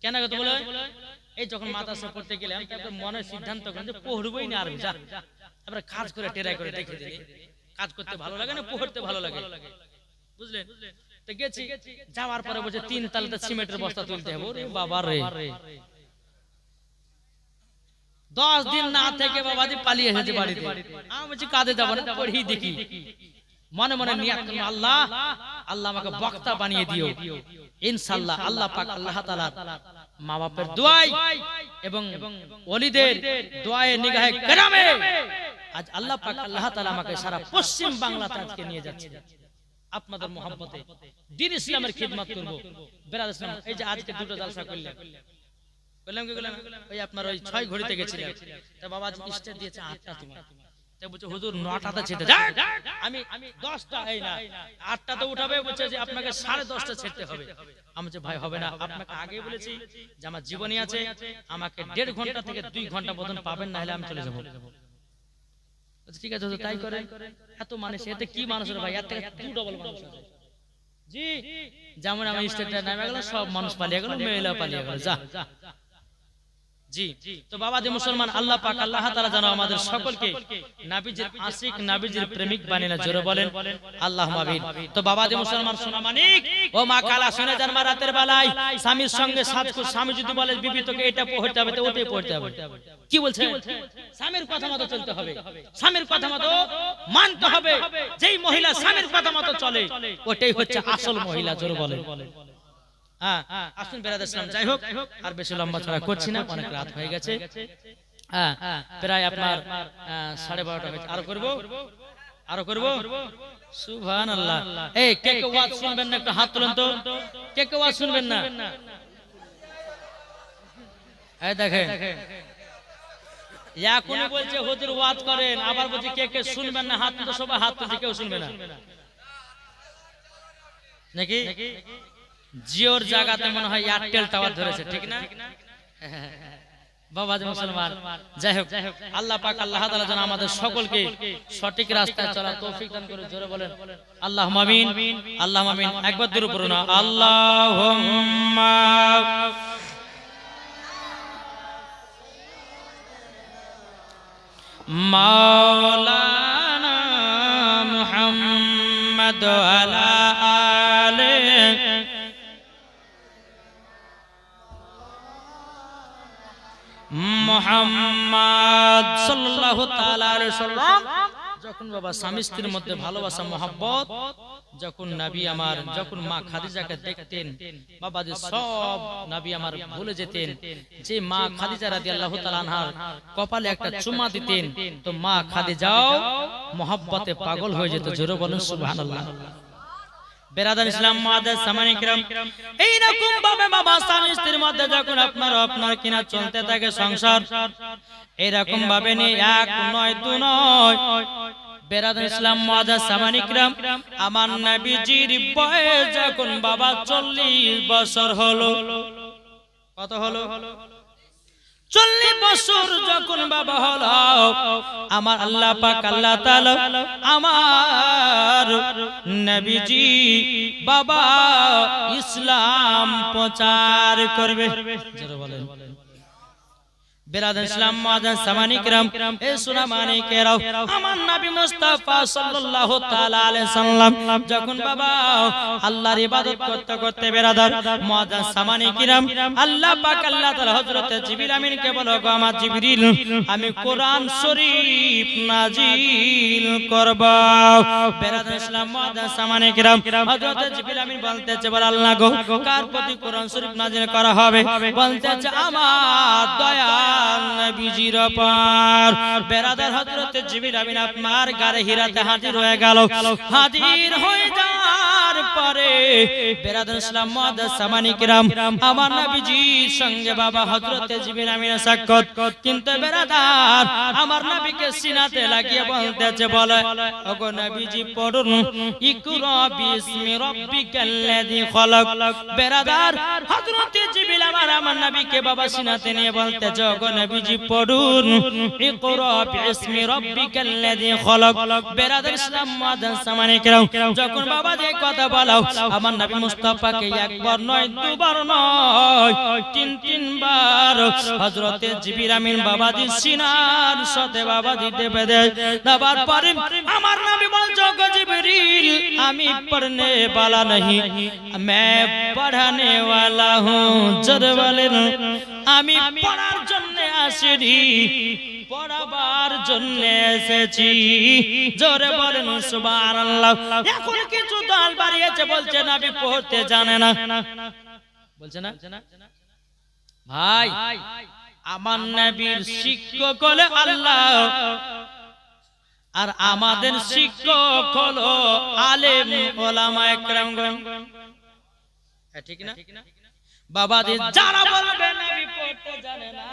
Speaker 1: কেন কথা বলে, এই যখন মাদ্রাসা পড়তে গেলাম তারপর মনে সিদ্ধান্ত করলাম যে পড়বই না, আর যা তারপরে কাজ করে টেরাই করে দেখে দিলে কাজ করতে ভালো লাগে না, পড়তে ভালো লাগে, বুঝলেন? তো গেছি, যাওয়ার পরে বলছে 3 তালাতে সিমেন্টের বস্তা তুলতে হবে। ওরে বাবা রে, 10 দিন না থেকে বাবাজি পালিয়ে এসেছে বাড়িতে। আমি বলছি কাজে যাবো না, পড়ি দেখি। মনে মনে নিয়াত করলাম, আল্লাহ আল্লাহ আমাকে বক্তা বানিয়ে দিও ইনশাআল্লাহ। আল্লাহ পাক আল্লাহ তাআলা মা বাপের দোয়ায় এবং ওলিদের দোয়ায়ে নিগাহে কেরামে আজ আল্লাহ পাক আল্লাহ তাআলা আমাকে সারা পশ্চিম বাংলাতে আজকে নিয়ে যাচ্ছে। আপনাদের মহব্বতে দ্বীন ইসলামের খিদমত করব। বেরাদ ইসলাম, এই যে আজকে দুটো জালসা করলাম, বললাম কি বললাম, ওই আপনার ওই 6 ঘড়িতে গেছিলাম, তা বাবা স্টেজ দিয়েছে 8টা তোমার, তাই বলছে হুজুর 9টাতে ছেড়ে যাক, আমি 10টা, এই না 8টাতে উঠাবে, বলছে যে আপনাকে 10:30টা ছেড়তে হবে। আমি বলছি ভাই হবে না, আপনাকে আগে বলেছি যে আমার জীবনী আছে, আমাকে 1.5 ঘন্টা থেকে 2 ঘন্টা পর্যন্ত পাবেন, না হলে আমি চলে যাব। ঠিক আছে হুজুর তাই করেন। এত মানুষ, এতে কি মানুষের ভাই, এর থেকে 2 ডবল মানুষ আছে। জি, যেমন আমি স্টেজটা নামে গেল, সব মানুষ পালিয়ে গেল, মহিলা পালিয়ে গেল, যা। জি, তো বাবা যে মুসলমান, আল্লাহ পাক আল্লাহ তাআলা যেন আমাদের সকলকে নবীজির আশিক, নবীজির প্রেমিক বানিয়ে না, জোরে বলেন আল্লাহুম্মা আমিন। তো বাবা যে মুসলমান সোনা মানিক, ও মা কালা শুনে যান, মা রাতের বেলায় স্বামীর সঙ্গে সাজকো, স্বামী যদি বলে বিবি তোকে এটা পড়তে হবে, তো ওটাই পড়তে হবে। কি বলছে? স্বামীর কথা মতো চলতে হবে, স্বামীর কথা মতো মানতে হবে। যেই মহিলা স্বামীর কথা মতো চলে, ওটাই হচ্ছে আসল মহিলা, জোরে বলেন। হ্যাঁ, আসুন বেরাদ ইসলাম, যাই হোক আর বেশি লম্বা ছড়া করছি না, অনেক রাত হয়ে গেছে। হ্যাঁ, প্রায় আপনার 12:30 হয়েছে। আরো করব সুবহানাল্লাহ। এই কে কে ওয়াজ শুনবেন না, একটু হাত তুলুন তো। কে কে ওয়াজ শুনবেন না? এই দেখেন, এখনই বলছে হুজুর ওয়াজ করেন, আবার বলছে কে কে শুনবেন না, হাত তুলতে। সবাই হাত তুলছে, কেউ শুনবে না নাকি? জিওর জায়গাতে মনে হয় এয়ারটেল টাওয়ার ধরেছে, ঠিক না? বাবা যে মুসলমান, যাই হোক আল্লাহ পাক আল্লাহ তাআলা যেন আমাদের সকলকে সঠিক রাস্তায় চলার তৌফিক দান করে, জোরে বলেন আল্লাহুম্মা আমিন, আল্লাহুম্মা আমিন। একবার দরুদ পড়ুন, আল্লাহুম্মা মাওলানা মুহাম্মদ আলা মুহাম্মদ সাল্লাল্লাহু তাআলা আলাইহি ওয়াসাল্লাম। যখন বাবা স্বামী স্ত্রীর মধ্যে ভালোবাসা, মহব্বত, যখন নবী আমার, যখন মা খাদিজাকে দেখতেন বাবা, যে সব নবী আমার ভুলে যেতেন, যে মা খাদিজা রাদিয়াল্লাহু তাআলা আনহার কপালে একটা চুমা দিতেন, তো মা খাদিজাও মহব্বতে পাগল হয়ে যেত, জোরে বলেন সুবহানাল্লাহ। বেরাদার ইসলাম মুআদ্দাস সামানি কিরাম, এই রকম ভাবে বাবা স্বামী স্ত্রীর মধ্যে যখন আপনার কিনা চলতে থাকে সংসার, এই রকম ভাবে নি, 1 নয় 2 নয়। বেরাদার ইসলাম মুআদ্দাস সামানি কিরাম, আমার নবীজির বয়স যখন বাবা 40 বছর হলো, কত হলো? 40 বছর যখন বাবা হলো, আমার আল্লাহ পাক আল্লাহ তাআলা আমার নবীজি বাবা ইসলাম প্রচার করবে। যারা বলেন বিরাদার ইসলাম মুআজ্জাজ সামানী কিরাম, এ সোনা মানিকেরাও, আমার নবী মুস্তাফা সাল্লাল্লাহু তাআলা আলাইহি সাল্লাম যখন বাবা আল্লাহর ইবাদত করতে করতে বিরাদার মুআজ্জাজ সামানী কিরাম, আল্লাহ পাক আল্লাহ তাআলা হযরত জিবরিল আমিনকে বলো, গো আমার জিবরিল, আমি কোরআন শরীফ নাজিল করব। বিরাদার ইসলাম মুআজ্জাজ সামানী কিরাম, হযরত জিবরিল আমিন বলতেছে, বল আল্লাহ গো, কার প্রতি কোরআন শরীফ নাজিল করা হবে? বলতেছে, আমার দয়া নবীজির উপর। বেরাদার হযরত জিবরিল আমিন আপনার গারে হিরাতে হাজির হয়ে গেল। হাজির হয়ে যাওয়ার পরে বেরাদার ইসলাম মুআজ্জাজ সামানী কিরাম, আমার নবীজির সঙ্গে বাবা হযরত জিবরিল আমিনের সাক্ষাৎ। কিন্তু বেরাদার আমার নবীকে সিনাতে লাগিয়ে বলতেছে, বলে, ওগো নবীজি পড়ুন, ইকরা বিসমি রাব্বিকাল্লাযী খলাক। বেরাদার হযরত জিবরিল আমার নবীকে বাবা সিনাতে নিয়ে বলতেছে, ওগো নবীজি পড়ুন, ইকরা বিসমি রাব্বিকাল্লাযী খলাক। বেরাদার ইসলাম মুআজ্জাজ সামানী কিরাম, যখন বাবা যে কথা বলো, আমার নবী মুস্তাফাকে একবার নয়, দুবার নয়, তিনবার হযরত জিবরিল আমিন বাবাজি সিনার সাথে বাবাজি দেবে দেয়। দেবার পরে আমার নবী বলছে, ওগো জিবরিল, আমি পড়নে वाला नहीं, मैं पढ़ाने वाला हूँ। জোরে বলেন, আমি পড়ার জন্য আসিনি, পড়াবার জন্য এসেছি। জোরে বলেন সুবহানাল্লাহ। এখন কিছু দল বাড়িয়েছে, বলছে নবী পড়তে জানে না, বলছে না ভাই, আমার নবীর শিক্ষক হলো আল্লাহ, আর আমাদের শিক্ষক হলো আলেম ওলামায়ে কেরামগণ। ঠিক না বাবাজি? যারা বলবে নবী পড়তে জানে না,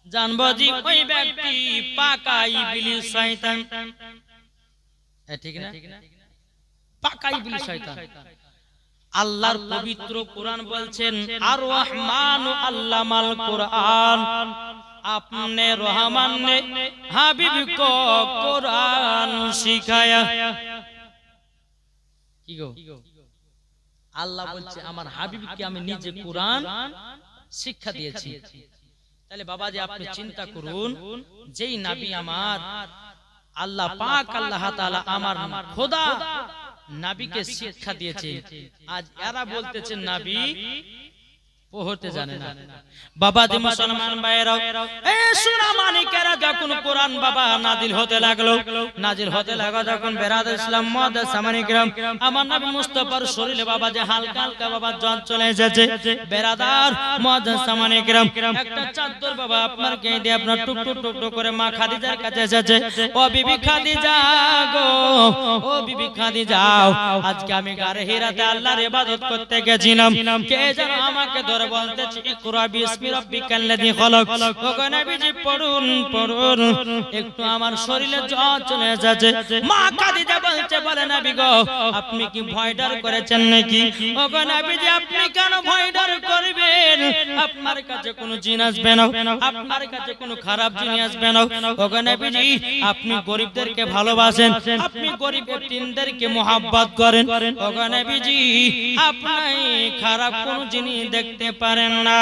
Speaker 1: জানবো জি ওই ব্যক্তি পাকা ইবলিস শয়তান। ঠিক না? পাকা ইবলিস শয়তান। আল্লাহর পবিত্র কোরআন বলছেন, আর রহমান আল্লামাল কোরআন, अपने रहमान ने হাবিব को कुरान सिखाया। কি গো, আল্লাহ বলছে আমার হাবিবকে আমি নিজে কোরআন শিক্ষা দিয়েছি। তাহলে বাবাজি আপনি চিন্তা করুন, যেই নবী আমার আল্লাহ পাক আল্লাহ তাআলা আমার খোদা নবীকে শিক্ষা দিয়েছে, আজ এরা বলতেছেন নবী পড়তে জানে না। বাবাজি মুসলমান ভাইরাও, এ সোনা মানিকেরা, যখন কোরআন বাবা নাজিল হতে লাগলো যখন বেরাদার ইসলাম মুআজ্জাজ সামানী কিরাম, আমার নবী মুস্তাফার শরীরে বাবা যে হালকা হালকা বাবা জ্বর চলে এসেছে। বেরাদার মুআজ্জাজ সামানী কিরাম, একটা চাদর বাবা আপনার গায়ে দিয়ে আপনার টুক টুক টুক টুক করে মা খাদিজার কাছে এসেছে। ও বিবি খাদিজা গো, ও বিবি খাদিজা, আজকে আমি গারে হিরাতে আল্লাহর ইবাদত করতে গেছিলাম, কে যেন আমাকে ধরে বলতেছে, ইকরা বিসমি রাব্বিকাল্লাযী খলাক। ওগো নবীজি পড়ুন পড়ুন, একটু আমার শরীরে জ্বর চলে যাচ্ছে। মা খাদিজা বলছে, বলে নবী গো, আপনি কি ভয় ডর করেছেন নাকি? ওগো নবীজি আপনি কেন ভয় ডর করবেন? আপনার কাছে কোনো জিন আসবে না, আপনার কাছে কোনো খারাপ জিনিস আসবে না। ওগো নবীজি আপনি গরিবদেরকে ভালোবাসেন, আপনি গরিব এতিমদেরকে মোহাব্বত করেন। ওগো নবীজি আপনি খারাপ কোনো জিনিস দেখতে পারেন না।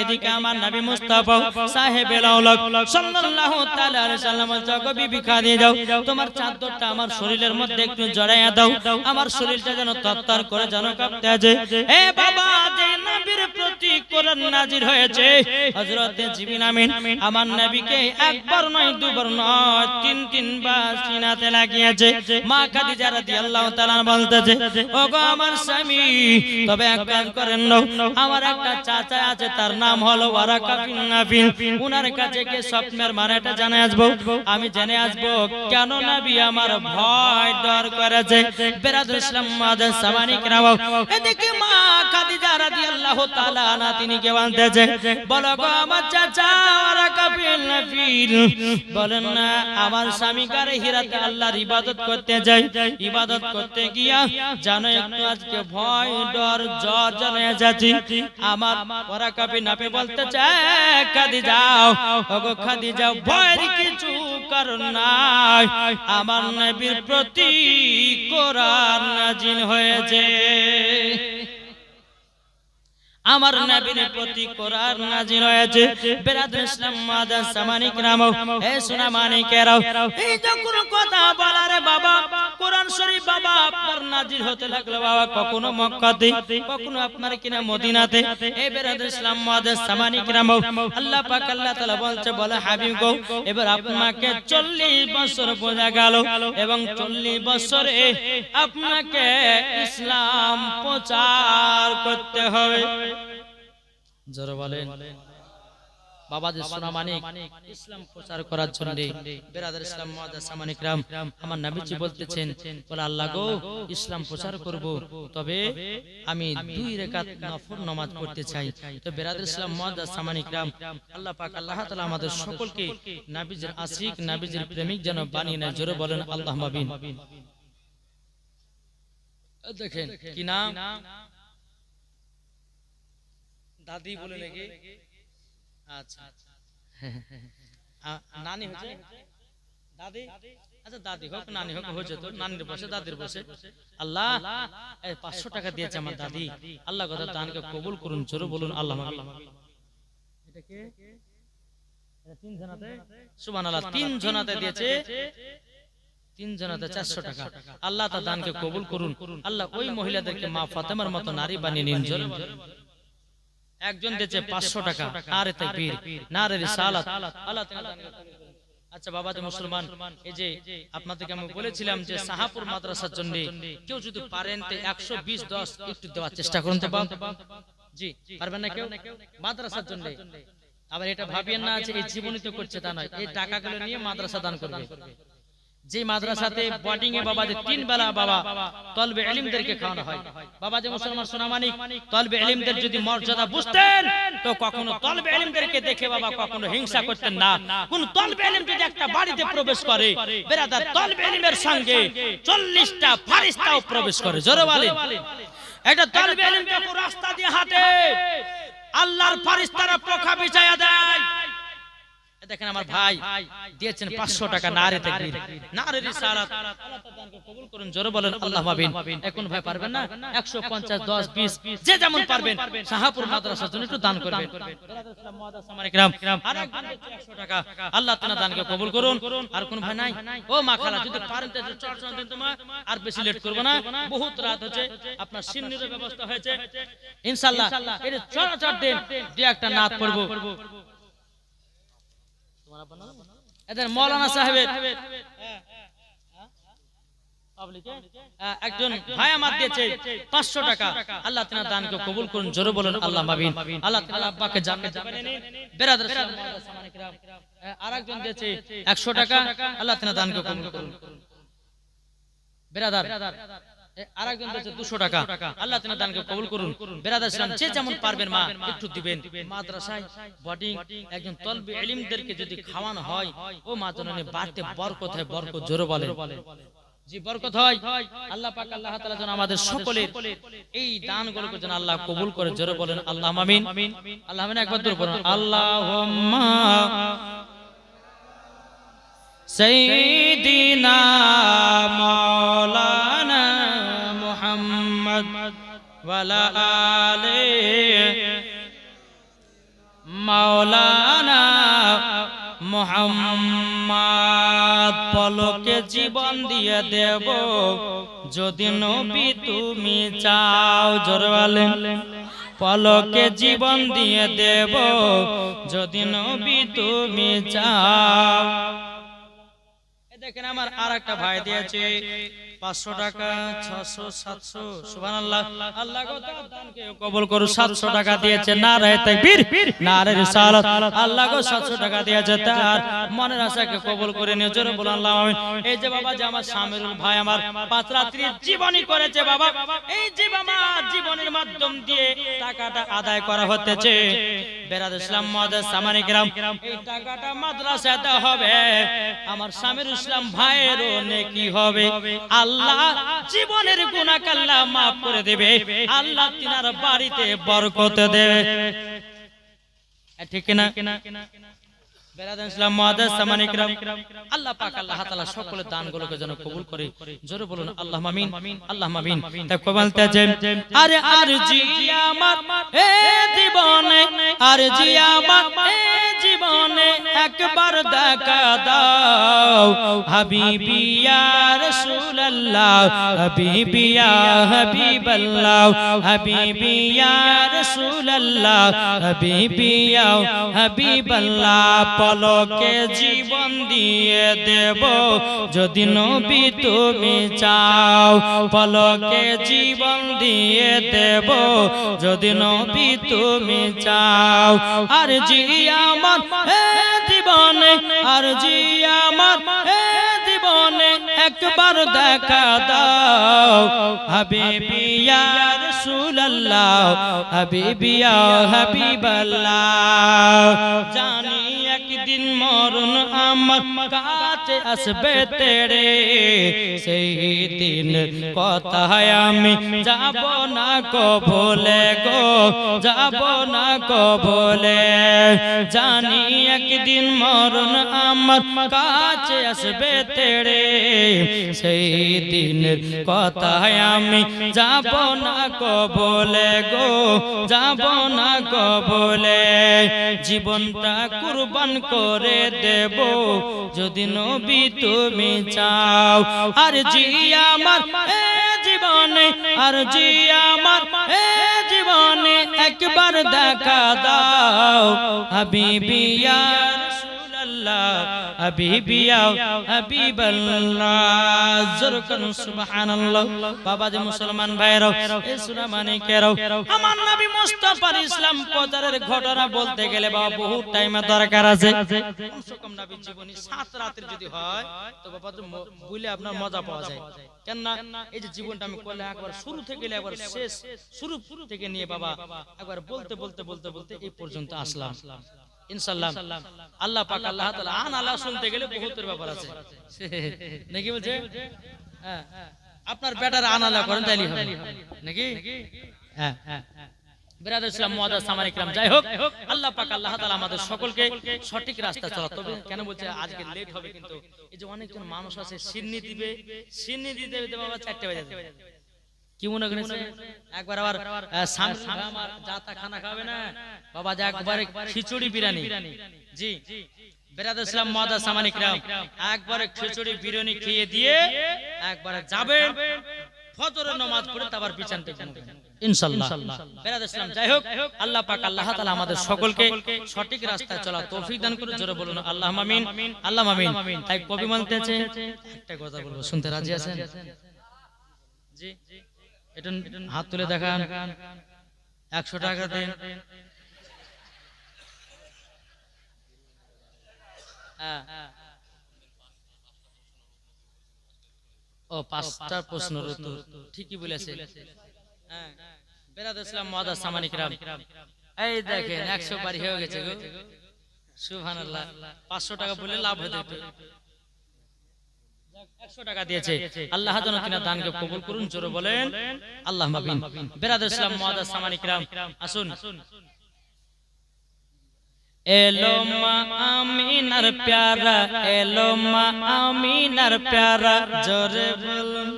Speaker 1: এদিকে আমার নবী মুস্তাফা সাহেবে লাউলাক সাল্লাল্লাহু তাআলা আলাইহি সাল্লাম বলছে, বিবি খাদিজা, তোমার চাদরটা আমার শরীরের মধ্যে একটু জড়াইয়া দাও, আমার শরীরটা যেন তরতর করে যেন কাঁপতে আছে। এ বাবা, যে নবীর প্রতি কোরআন নাজিল হয়েছে, হযরত জিবরিল আমিন আমার নবীকে একবার নয়, দুবার নয়, তিনবার সিনাতে লাগিয়েছে। মা খাদিজা রাদিয়াল্লাহু তাআলা বলতেছে, ওগো আমার স্বামী, তবে এক কাজ করেন না, আমার একটা চাচা আছে, তার নাম হলো ওয়ারাকা বিন নাফিল, উনার কাছে গিয়ে স্বপ্নের মানেটা জেনে আসবো। আমি জেনে আসবো কেন নবী আমার ভয় ডর করেছে। বেরাদার ইসলাম মুআজ্জাজ সামানী কিরাম, এদিকে মা খাদিজা রাদিয়াল্লাহু তাআলা আনহা তিনি কে বলতেছে, বলো গো আমার চাচা ওয়ারাকা বিল বলেন না আমার স্বামী কারে হিরাতে আল্লাহর ইবাদত করতে যায়, ইবাদত করতে গিয়া জানো একটু আজকে ভয় ডর জ্বর জ্বালা যাচ্ছে আমার ওরা কবি নাপে বলতে চায় খাদি যাও ওগো খাদি যাও ভয়ের কিছু কারণ নাই আমার নবীর প্রতি কোরআন নাজিল হয়েছে, আমার নবীর প্রতি কোরআন নাজিল হয়েছে। বেরাদর ইসলাম মাদার সামানিক রাম হে সোনা মানিকেরাও এই যখন কথা বলার বাবা কোরআন শরীফ বাবা আপনার নাজিল হতে লাগলো বাবা কখনো মক্কাতে কখনো আপনার কিনা মদিনাতে। এই বেরাদর ইসলাম মাদার সামানিক রাম আল্লাহ পাক আল্লাহ তাআলা বলছে বলে হাবিব গো এবার আপনাকে 40 বছর বোঝা গেল এবং 40 বছরে আপনাকে ইসলাম প্রচার করতে হবে। জোরে বলেন বাবাজি সোনা মানিক ইসলাম প্রচার করার জন্য বেরাদর ইসলাম মুআজ্জাজ সামানিক রাম আমার নবীজি বলতেছেন বলে আল্লাহ গো ইসলাম প্রচার করব তবে আমি 2 রাকাত নফল নামাজ পড়তে চাই। তো বেরাদর ইসলাম মুআজ্জাজ সামানিক রাম আল্লাহ পাক আল্লাহ তাআলা আমাদের সকলকে নবীজির আশিক নবীজির প্রেমিক যেন বানিয়ে নেয়। জোরে বলেন আল্লাহুম্মা আমিন। দেখেন কি নাম দাদি বলে নাকি আচ্ছা নানি হচ্ছে দাদি আচ্ছা দাদি হোক নানি হোক হয়েছে তো নানির বসে দাদির বসে আল্লাহ 500 টাকা দিয়েছে আমার দাদি আল্লাহ কথা দানকে কবুল করুন। জোরে বলুন আল্লাহ এটা কে এটা 3 জনাতে সুবহানাল্লাহ 3 জনাতে দিয়েছে 3 জনাতে 400 টাকা আল্লাহ তা দানকে কবুল করুন। আল্লাহ ওই মহিলাদেরকে মা ফাতেমার মতো নারী বানিয়ে নিন। জোরে একজন দিয়েছে 500 টাকা নারে তাকবীর নারে রিসালাত আল্লাহ তাআলা। আচ্ছা বাবাজি মুসলমান এই যে আপনাদেরকে আমি বলেছিলাম যে সাহাপুর মাদ্রাসার জন্য কেউ যদি পারেন তো 120 10 একটু দেওয়ার চেষ্টা করুন তো বাবা জি পারবেন না কেউ মাদ্রাসার জন্য। আবার এটা ভাবিয়েন না যে এই জীবনী তো করছে তা নয়, এই টাকাগুলো নিয়ে মাদ্রাসা দান করবে। যে মাদ্রাসাতে বোর্ডিং এ বাবা যে 3 বেলা বাবা তলবে ইলমদেরকে খাওয়ানো হয় বাবা যে মুসলমান সোনা মানিক তলবে ইলমদের যদি মর্যাদা বুঝতেন তো কখনো তলবে ইলমদেরকে দেখে বাবা কখনো হিংসা করতেন না। কোন তলবে ইলম যদি একটা বাড়িতে প্রবেশ করে বেরাদার তলবে ইলমের সঙ্গে 40টা ফেরেশতাও প্রবেশ করে। জোরে বলেন এটা তলবে ইলমকে পুরো রাস্তা দিয়ে হাঁটে আল্লাহর ফেরেশতারা পোকা বিছায়া দেয়। দেখেন আমার ভাই দিয়েছেন 500 টাকা নারে তাকবীর নারে রিসালাত আল্লাহ তাআলাকে কবুল করুন। জোরে বলেন আল্লাহুম্মা আমিন। এখন ভাই পারবেন না 150 10 20 যে যেমন পারবেন সাহাপুর মাদ্রাসার জন্য একটু দান করবেন। বেরাদর ইসলাম মুআজ্জাজ সামানিক রাম আর একজন 100 টাকা আল্লাহ তাআলা দানকে কবুল করুন। আর কোন ভাই নাই ও মা খালা যদি পারেন তো চর্চা দিন তোমার আর বেশি লেট করব না বহুত রাত হচ্ছে আপনার সিন্নির ব্যবস্থা হয়েছে ইনশাআল্লাহ এই চর্চা দিন দিয়ে একটা নাত পড়ব। এদের মৌলানা সাহেবের একজন ভাই আমার দিয়েছে 500 টাকা আল্লাহ তাআলা দানকে কবুল করুন। জোরে বলেন আল্লাহুম্মা আমিন। আল্লাহ তাআলা আব্বাকে জান্নাত বানিয়ে নিন। বেরাদর ইসলাম মুআজ্জাজ সামানিক রাম আরেকজন দিয়েছে 100 টাকা আল্লাহ তাআলা দানকে কবুল করুন। বেরাদর আরেকজন দিয়েছে 200 টাকা আল্লাহ তাআলা দানকে কবুল করুন। বেরাদর ইসলাম যে যেমন পারবেন মা একটু দিবেন। মাদ্রাসায় বোর্ডিং একজন তলবে ইলমদেরকে যদি খাওয়ানো হয় ও মা জননী বাড়তে বরকত হয় বরকত। জোরে বলেন জি বরকত হয়। আল্লাহ পাক আল্লাহ তাআলা যেন আমাদের সকলের এই দানগুলোকে যেন আল্লাহ কবুল করে। জোরে বলেন আল্লাহুম্মা আমিন। আল্লাহ আমিন একবার জোরে বলেন আল্লাহুম্মা সাইয়্যিদিনা মাওলানা মুহাম্মদ ওয়া আলা আলি মাওলানা মুহাম্মদ। পলকে জীবন দিয়ে দেব যদি নবী তুমি চাও। জোরে বলেন পলকে জীবন দিয়ে দেব যদি নবী তুমি চাও। দেখেন আমার আরেকটা ভাই দিয়েছে 500 টাকা 600 700 সুবহানাল্লাহ আল্লাহ গো দানকে কবুল করুন। 700 টাকা দিয়েছে নারে তাকবীর নারে রিসালাত আল্লাহ গো 700 টাকা দিয়েছে তার মনের আশাকে কবুল করে নিয়ে। জোরে বলুন আল্লাহু আমিন। এই যে বাবা যে আমার শামিরুল ভাই আমার 5 রাত্রি জীবনী করেছে বাবা এই যে বাবা জীবনের মাধ্যম দিয়ে টাকাটা আদায় করা হতেছে বেরাদ ইসলাম মুআদ্দাস সামানী কিরাম এই টাকাটা মাদ্রাসাতে হবে আমার সামির ইসলাম ভাইয়েরও নেকি হবে আল্লাহ জীবনের গুনাহ আল্লাহ maaf করে দেবে আল্লাহ তিনার বাড়িতে বরকত দেবে ঠিক না বেরাদান ইসলাম মুআদ্দাস সামানী কিরাম আল্লাহ পাক আল্লাহ তাআলা সকলের দানগুলোকে যেন কবুল করে জোরে বলুন আল্লাহুম্মা আমিন আল্লাহুম্মা আমিন তাই কবলতে যে আরে আরজি আমার এ জীবনে আরজি আমার এ জীবনে একবার দেখা দাও হাবিবি ইয়া রাসূলুল্লাহ হাবিবি ইয়া হাবিবাল্লাহ হাবিবি ইয়া রাসূলুল্লাহ হাবিবি ইয়া হাবিবাল্লাহ পলকে জীবন দিয়ে দেব যদি নবী তুমি চাও পলকে জীবন দিয়ে দেব যদি নবী তুমি চাও আর জি আমার হে জীবনে আর জি আমার হে জীবনে একবার দেখা দাও হাবিবি ইয়া রাসূলুল্লাহ হাবিবি ইয়া হাবিবাল্লাহ জানি একদিন মরণ আমার কাছে আসবে তেরে সেই দিন কথায় আমি যাব না কবলে গো যাব না কবলে জানি একদিন মরণ আমার কাছে আসবে তেরে সেই দিন কথায় আমি যাব না কবলে গো যাব না কবলে জীবনটা কুরবান করে দেব যদি নবী তুমি চাও আর জি আমার এ জীবনে আর জি আমার এ জীবনে একবার দেখা দাও হাবিবি ইয়া রাসূলুল্লাহ হাবিবি ইয়া হাবিবাল্লাহ জোরকান সুবহানাল্লাহ বাবা যে মুসলমান ভাইরা এই সূরা মানিকেরাও আমার নবী মুস্তাফা ইসলাম প্রচারের ঘটনা বলতে গেলে বাবা বহুত টাইমের দরকার আছে কমসে কম নবীর জীবনী 7 রাতের যদি হয় তো বাবা তো বলে আপনার মজা পাওয়া যায় কেন না এই যে জীবনটা আমি করলে একবার শুরু থেকে একবার শেষ শুরু থেকে নিয়ে বাবা একবার বলতে বলতে বলতে বলতে এই পর্যন্ত আসলাম ইনশাআল্লাহ আল্লাহ পাক আল্লাহ তাআলা আল্লাহ শুনতে গেলে বহুতের ব্যাপার আছে নাকি বলছে হ্যাঁ আপনার বেটার আনালা করেন তাইলে হবে নাকি হ্যাঁ বেরাদার ইসলাম মুআদ্দাস সামানী কিরাম যাই হোক আল্লাহ পাক আল্লাহ তাআলা আমাদের সকলকে সঠিক রাস্তা চলা তবে কেন বলছে আজকে লেট হবে কিন্তু এই যে অনেকজন মানুষ আছে সিন্নি দিতে বাবা 4টা বাজে কি মনে করেছে একবার আবার সামনে আমার জাতা খানা খাবে না বাবা যা একবারে খিচুড়ি বিরিয়ানি জি বেরাদার ইসলাম মুআদ্দাস সামানী কিরাম একবারে খিচুড়ি বিরিয়ানি খেয়ে দিয়ে একবারে যাবেন ফজরের নামাজ পড়ে তারপর বিছানাতে ঘুমাবেন ইনশাআল্লাহ বেরাদার ইসলাম যাই হোক আল্লাহ পাক আল্লাহ তাআলা আমাদের সকলকে সঠিক রাস্তায় চলা তৌফিক দান করুন জোরে বলুন আল্লাহুম্মা আমিন আল্লাহুম্মা আমিন তাই কবি বলতেছে একটা কথা বলবো শুনতে রাজি আছেন জি এটা হাত তুলে দেখান 100 টাকা দেন হ্যাঁ ও 5টা প্রশ্নের উত্তর ঠিকই বলেছে হ্যাঁ বেরাদার ইসলাম মুআদ্দাস সামানী কিরাম এই দেখেন 100 বাড়ি হয়ে গেছে গো সুবহানাল্লাহ 500 টাকা বলে লাভ হতো 100 টাকা দিয়েছে আল্লাহ যেন তিনার দানকে কবুল করুন জোরে বলেন আল্লাহুম্মা আমিন বেরাদার ইসলাম মুআদ্দাস সামানী কিরাম আসুন এলো মা আমিনার প্যারা এলো মা আমিনার প্যারা জোরে বলুন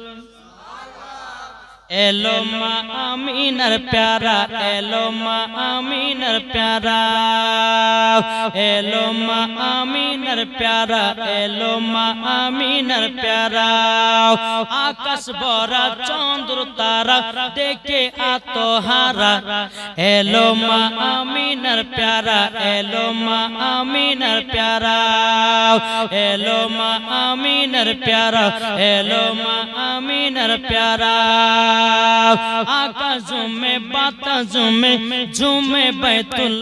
Speaker 1: এলো মা আমিনার প্যারা এলো মা আমিনার প্যারা এলো মা আমিনার প্যারা এলো মা আমিনার প্যারা আকাশ ভরা চন্দ্র তারা দেখে আত্মহারা এলো মা আমিনার প্যারা এলো মা আমিনার প্যারা এলো মা আমিনার প্যারা এলো মা আমিনার প্যারা आका झूमे बाता झूमे झूमे बैतुल